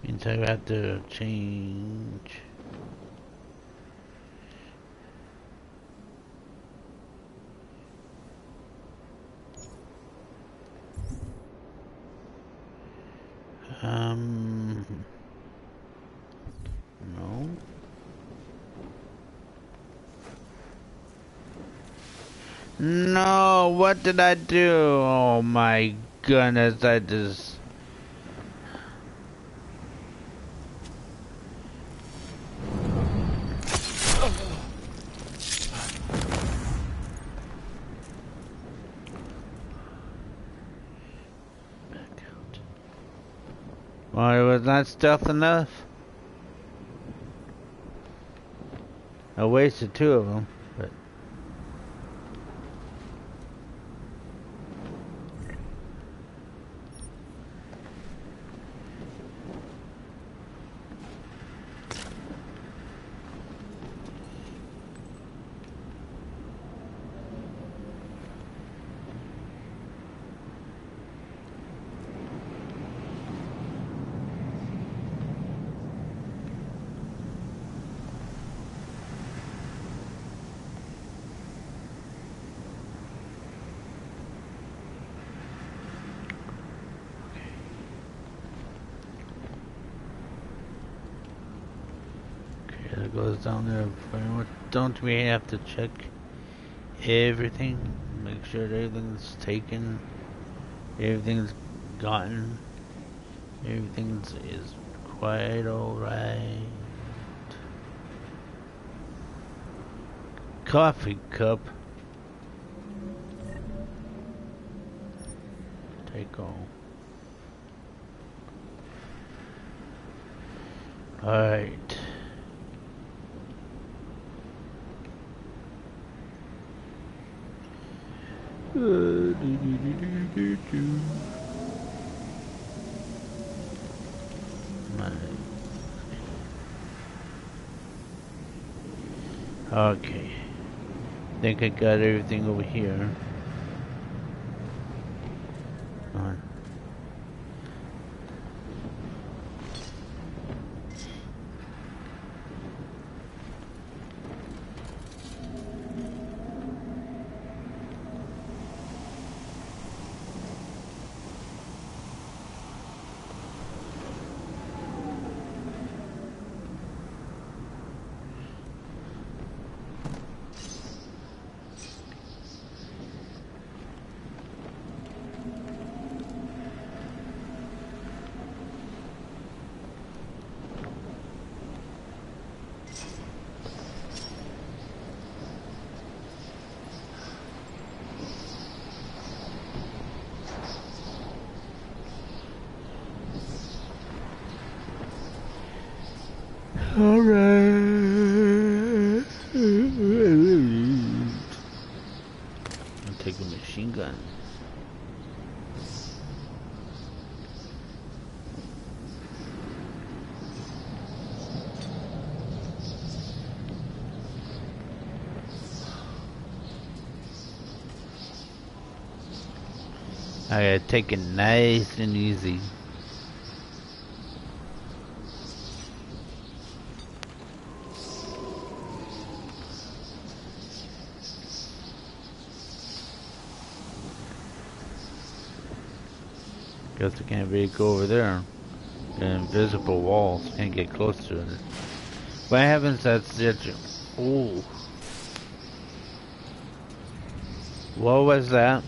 Means I have to change. No. No, what did I do? Oh my goodness, I just... Well, it was not stealth enough. I wasted 2 of them, but... It goes down there. Don't we have to check everything? Make sure that everything's taken, everything's gotten, everything is quite alright. Coffee cup. Take all. Alright. Okay. Think I got everything over here. On. Alright. I'll take a machine gun. I gotta take it nice and easy. Guess I can't really go over there. Got invisible walls, can't get close to it. What happens? That's it. Ooh. What was that?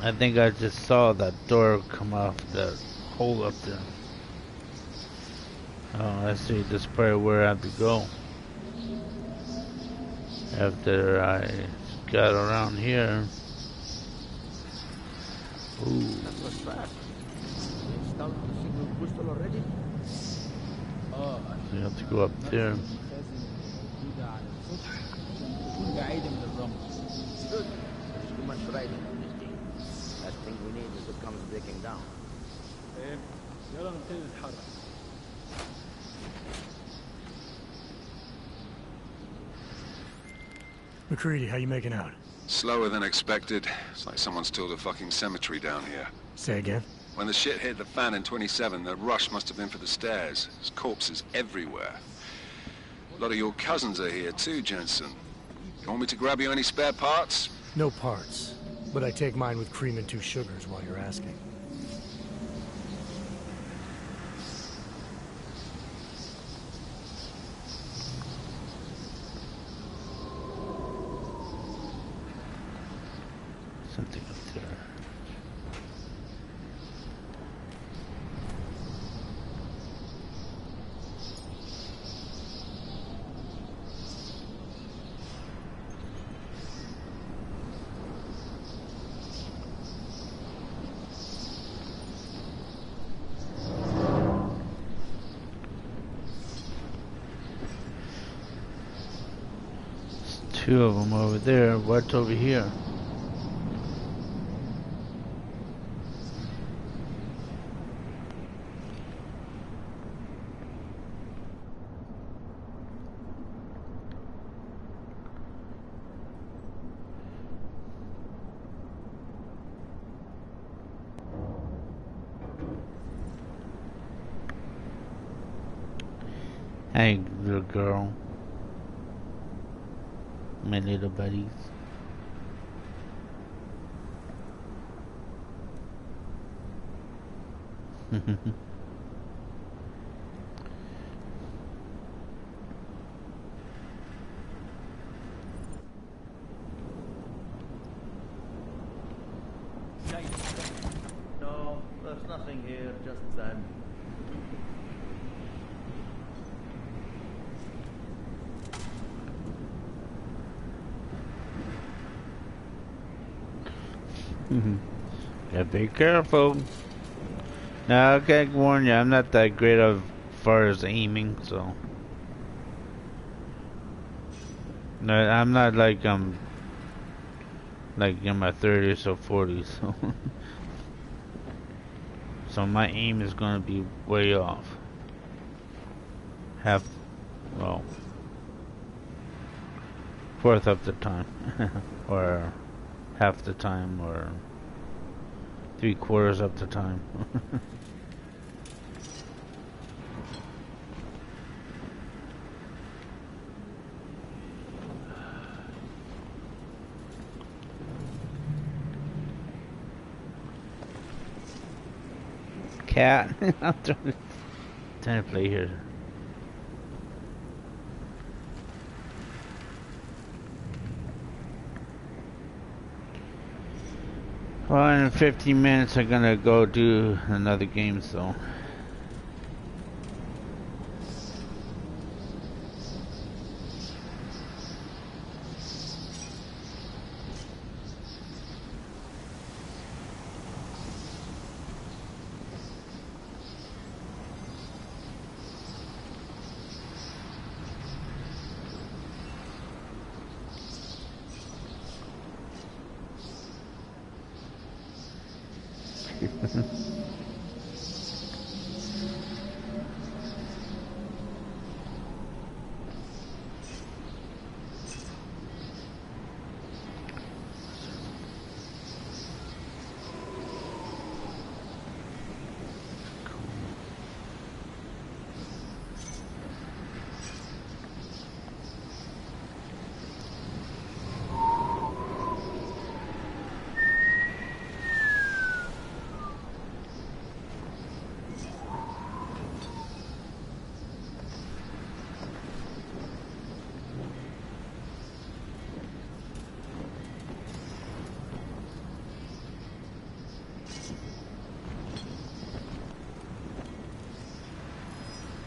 I think I just saw that door come off the hole up there. Oh, I see. This is probably where I have to go. After I got around here. Ooh. That was fast. Installed the signal booster already? Oh, So you have to go up there. Good. There's too much riding on this thing. Last thing we need is it comes breaking down. McCready, how you making out? Slower than expected. It's like someone's tilled a fucking cemetery down here. Say again? When the shit hit the fan in 27, the rush must have been for the stairs. There's corpses everywhere. A lot of your cousins are here too, Jensen. You want me to grab you any spare parts? No parts. But I take mine with cream and 2 sugars while you're asking. Something up there. Two of them over there. What's over here? Hey, little girl. My little buddies. No, there's nothing here, just sand. Yeah, be careful. Now, I can warn you, I'm not that great as far as aiming, so. No, I'm not like like in my 30s or 40s, so. So my aim is gonna be way off. Well, fourth of the time, or half the time, or 3/4 of the time. Cat. I'm trying to play here. Well, in 15 minutes I'm gonna go do another game, so.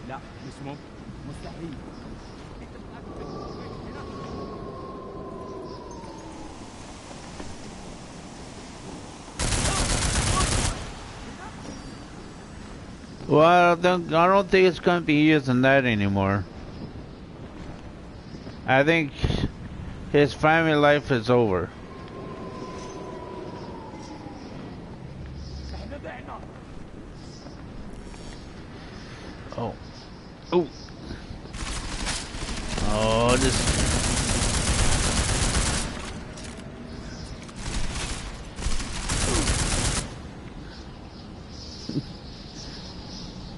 لا مش ممكن مستحيل. Well, I don't think it's gonna be using that anymore. I think his family life is over. Oh. Oh. Oh, this.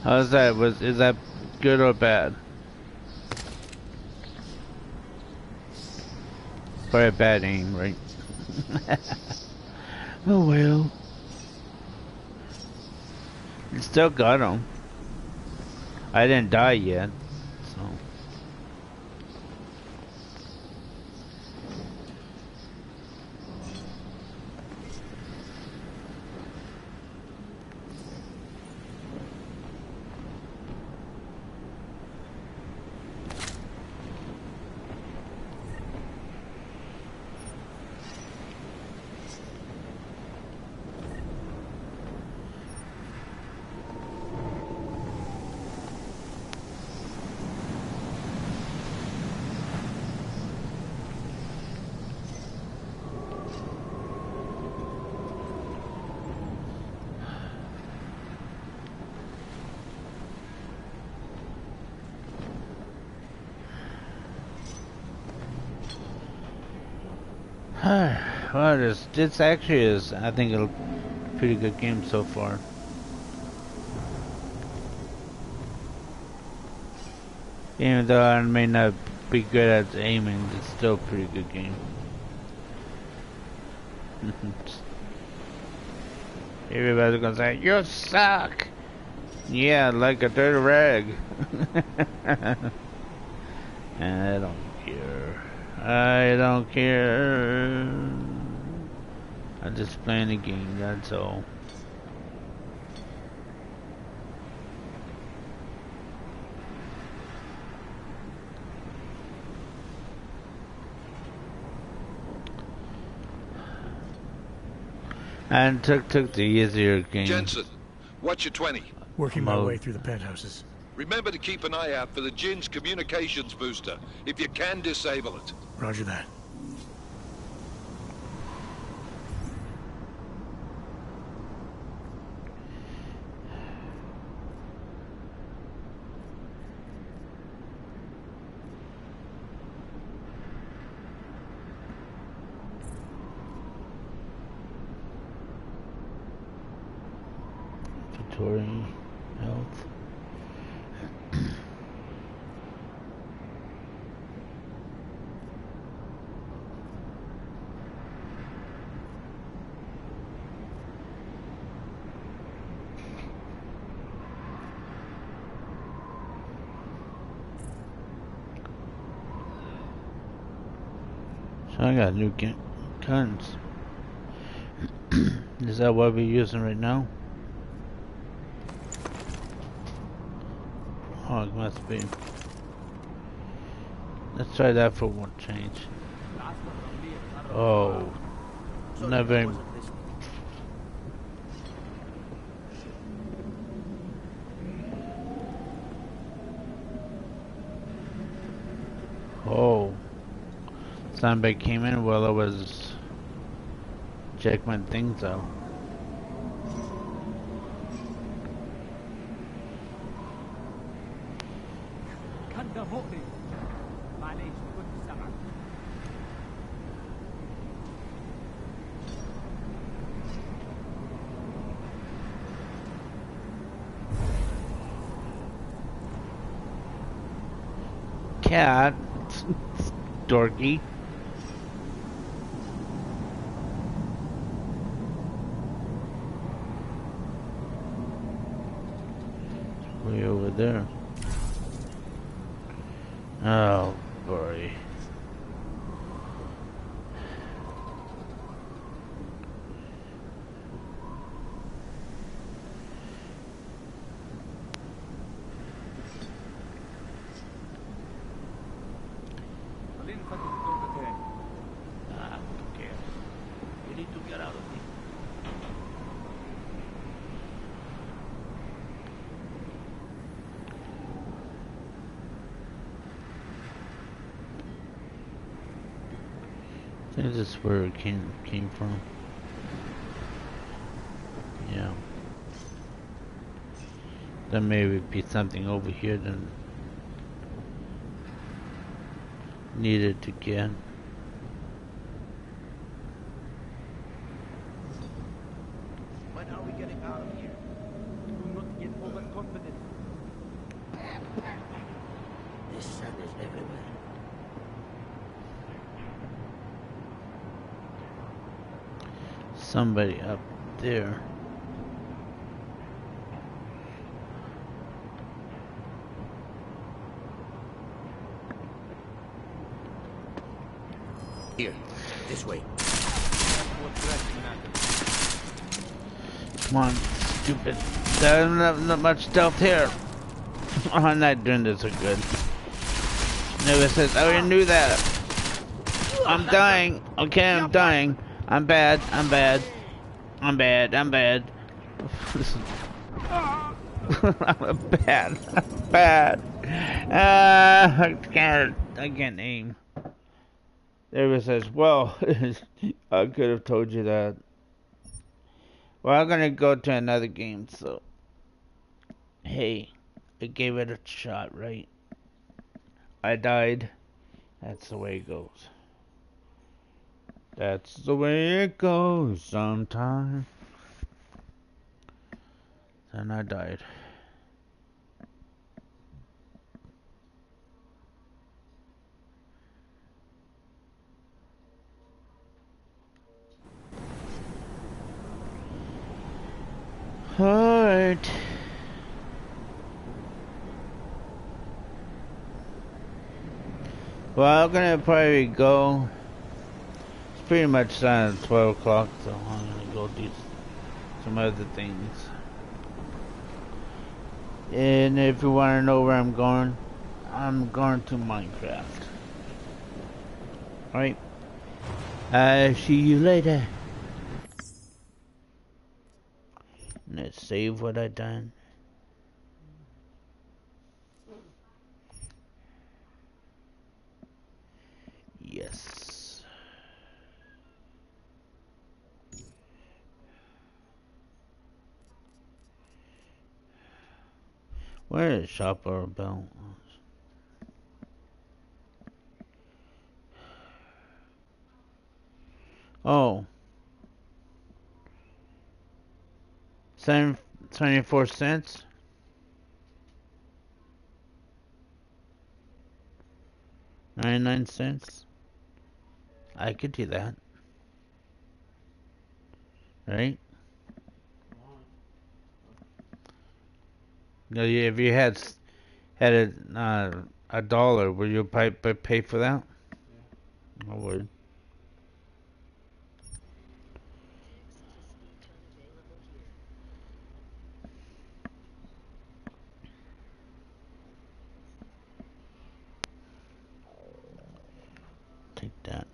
How's that? Is that good or bad? Probably a bad aim, right? Oh well. You still got him. I didn't die yet, so. Well, this actually is, I think, a pretty good game so far. Even though I may not be good at aiming, it's still a pretty good game. Everybody's gonna say, "You suck!" Yeah, like a dirty rag. I don't care. I don't care. I'm just playing the game, that's all. And took the easier game. Jensen, what's your 20? Working my way through the penthouses. Remember to keep an eye out for the Jin's communications booster. If you can, disable it. Roger that. Inventory, health. So I got new guns. Is that what we're using right now? Oh, it must be. Let's try that for one change. Oh, never. Oh, somebody came in while I was checking my things out. Cat, dorky. Way over there. Oh boy. Okay. You need to get out of here. I think this is where it came from. Yeah. There may be something over here that needed to get. When are we getting out of here? Do not get overconfident. This sun is everywhere. Somebody up there. Here, this way. Come on, stupid. There's not much stealth here. I'm not doing this so good. Never says, I already knew that. I'm dying. Okay, I'm dying. I'm bad. I'm bad. I'm bad. I'm bad. I'm bad. I'm bad. I can't aim. David says, well, I could have told you that. Well, I'm gonna go to another game, so hey, I gave it a shot, right? I died. That's the way it goes. That's the way it goes sometimes. Then I died. Alright. Well, I'm gonna probably go. It's pretty much 12 o'clock, so I'm gonna go do some other things. And if you want to know where I'm going to Minecraft. Alright. See you later. Let's save what I done. Yes. Where is Shopper Bell? Oh. 24 cents. 99 cents. I could do that. Right? No, if you had a dollar, would you pay for that? I would. Take that.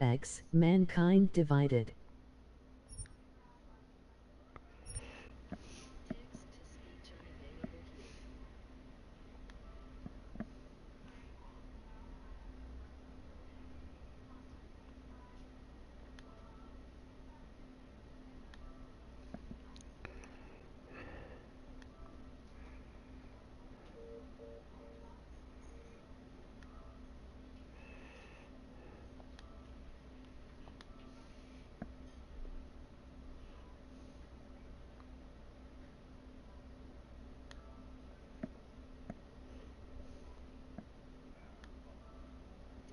X, mankind divided.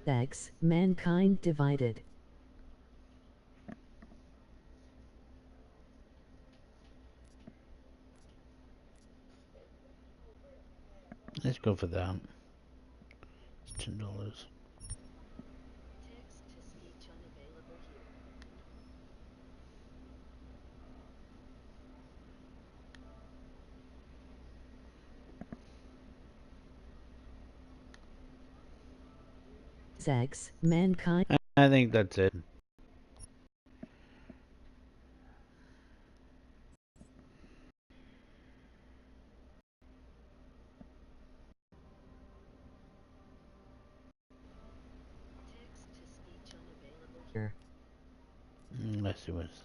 X, mankind divided. Let's go for that. It's $10. X, mankind. I think that's it. Let's see what's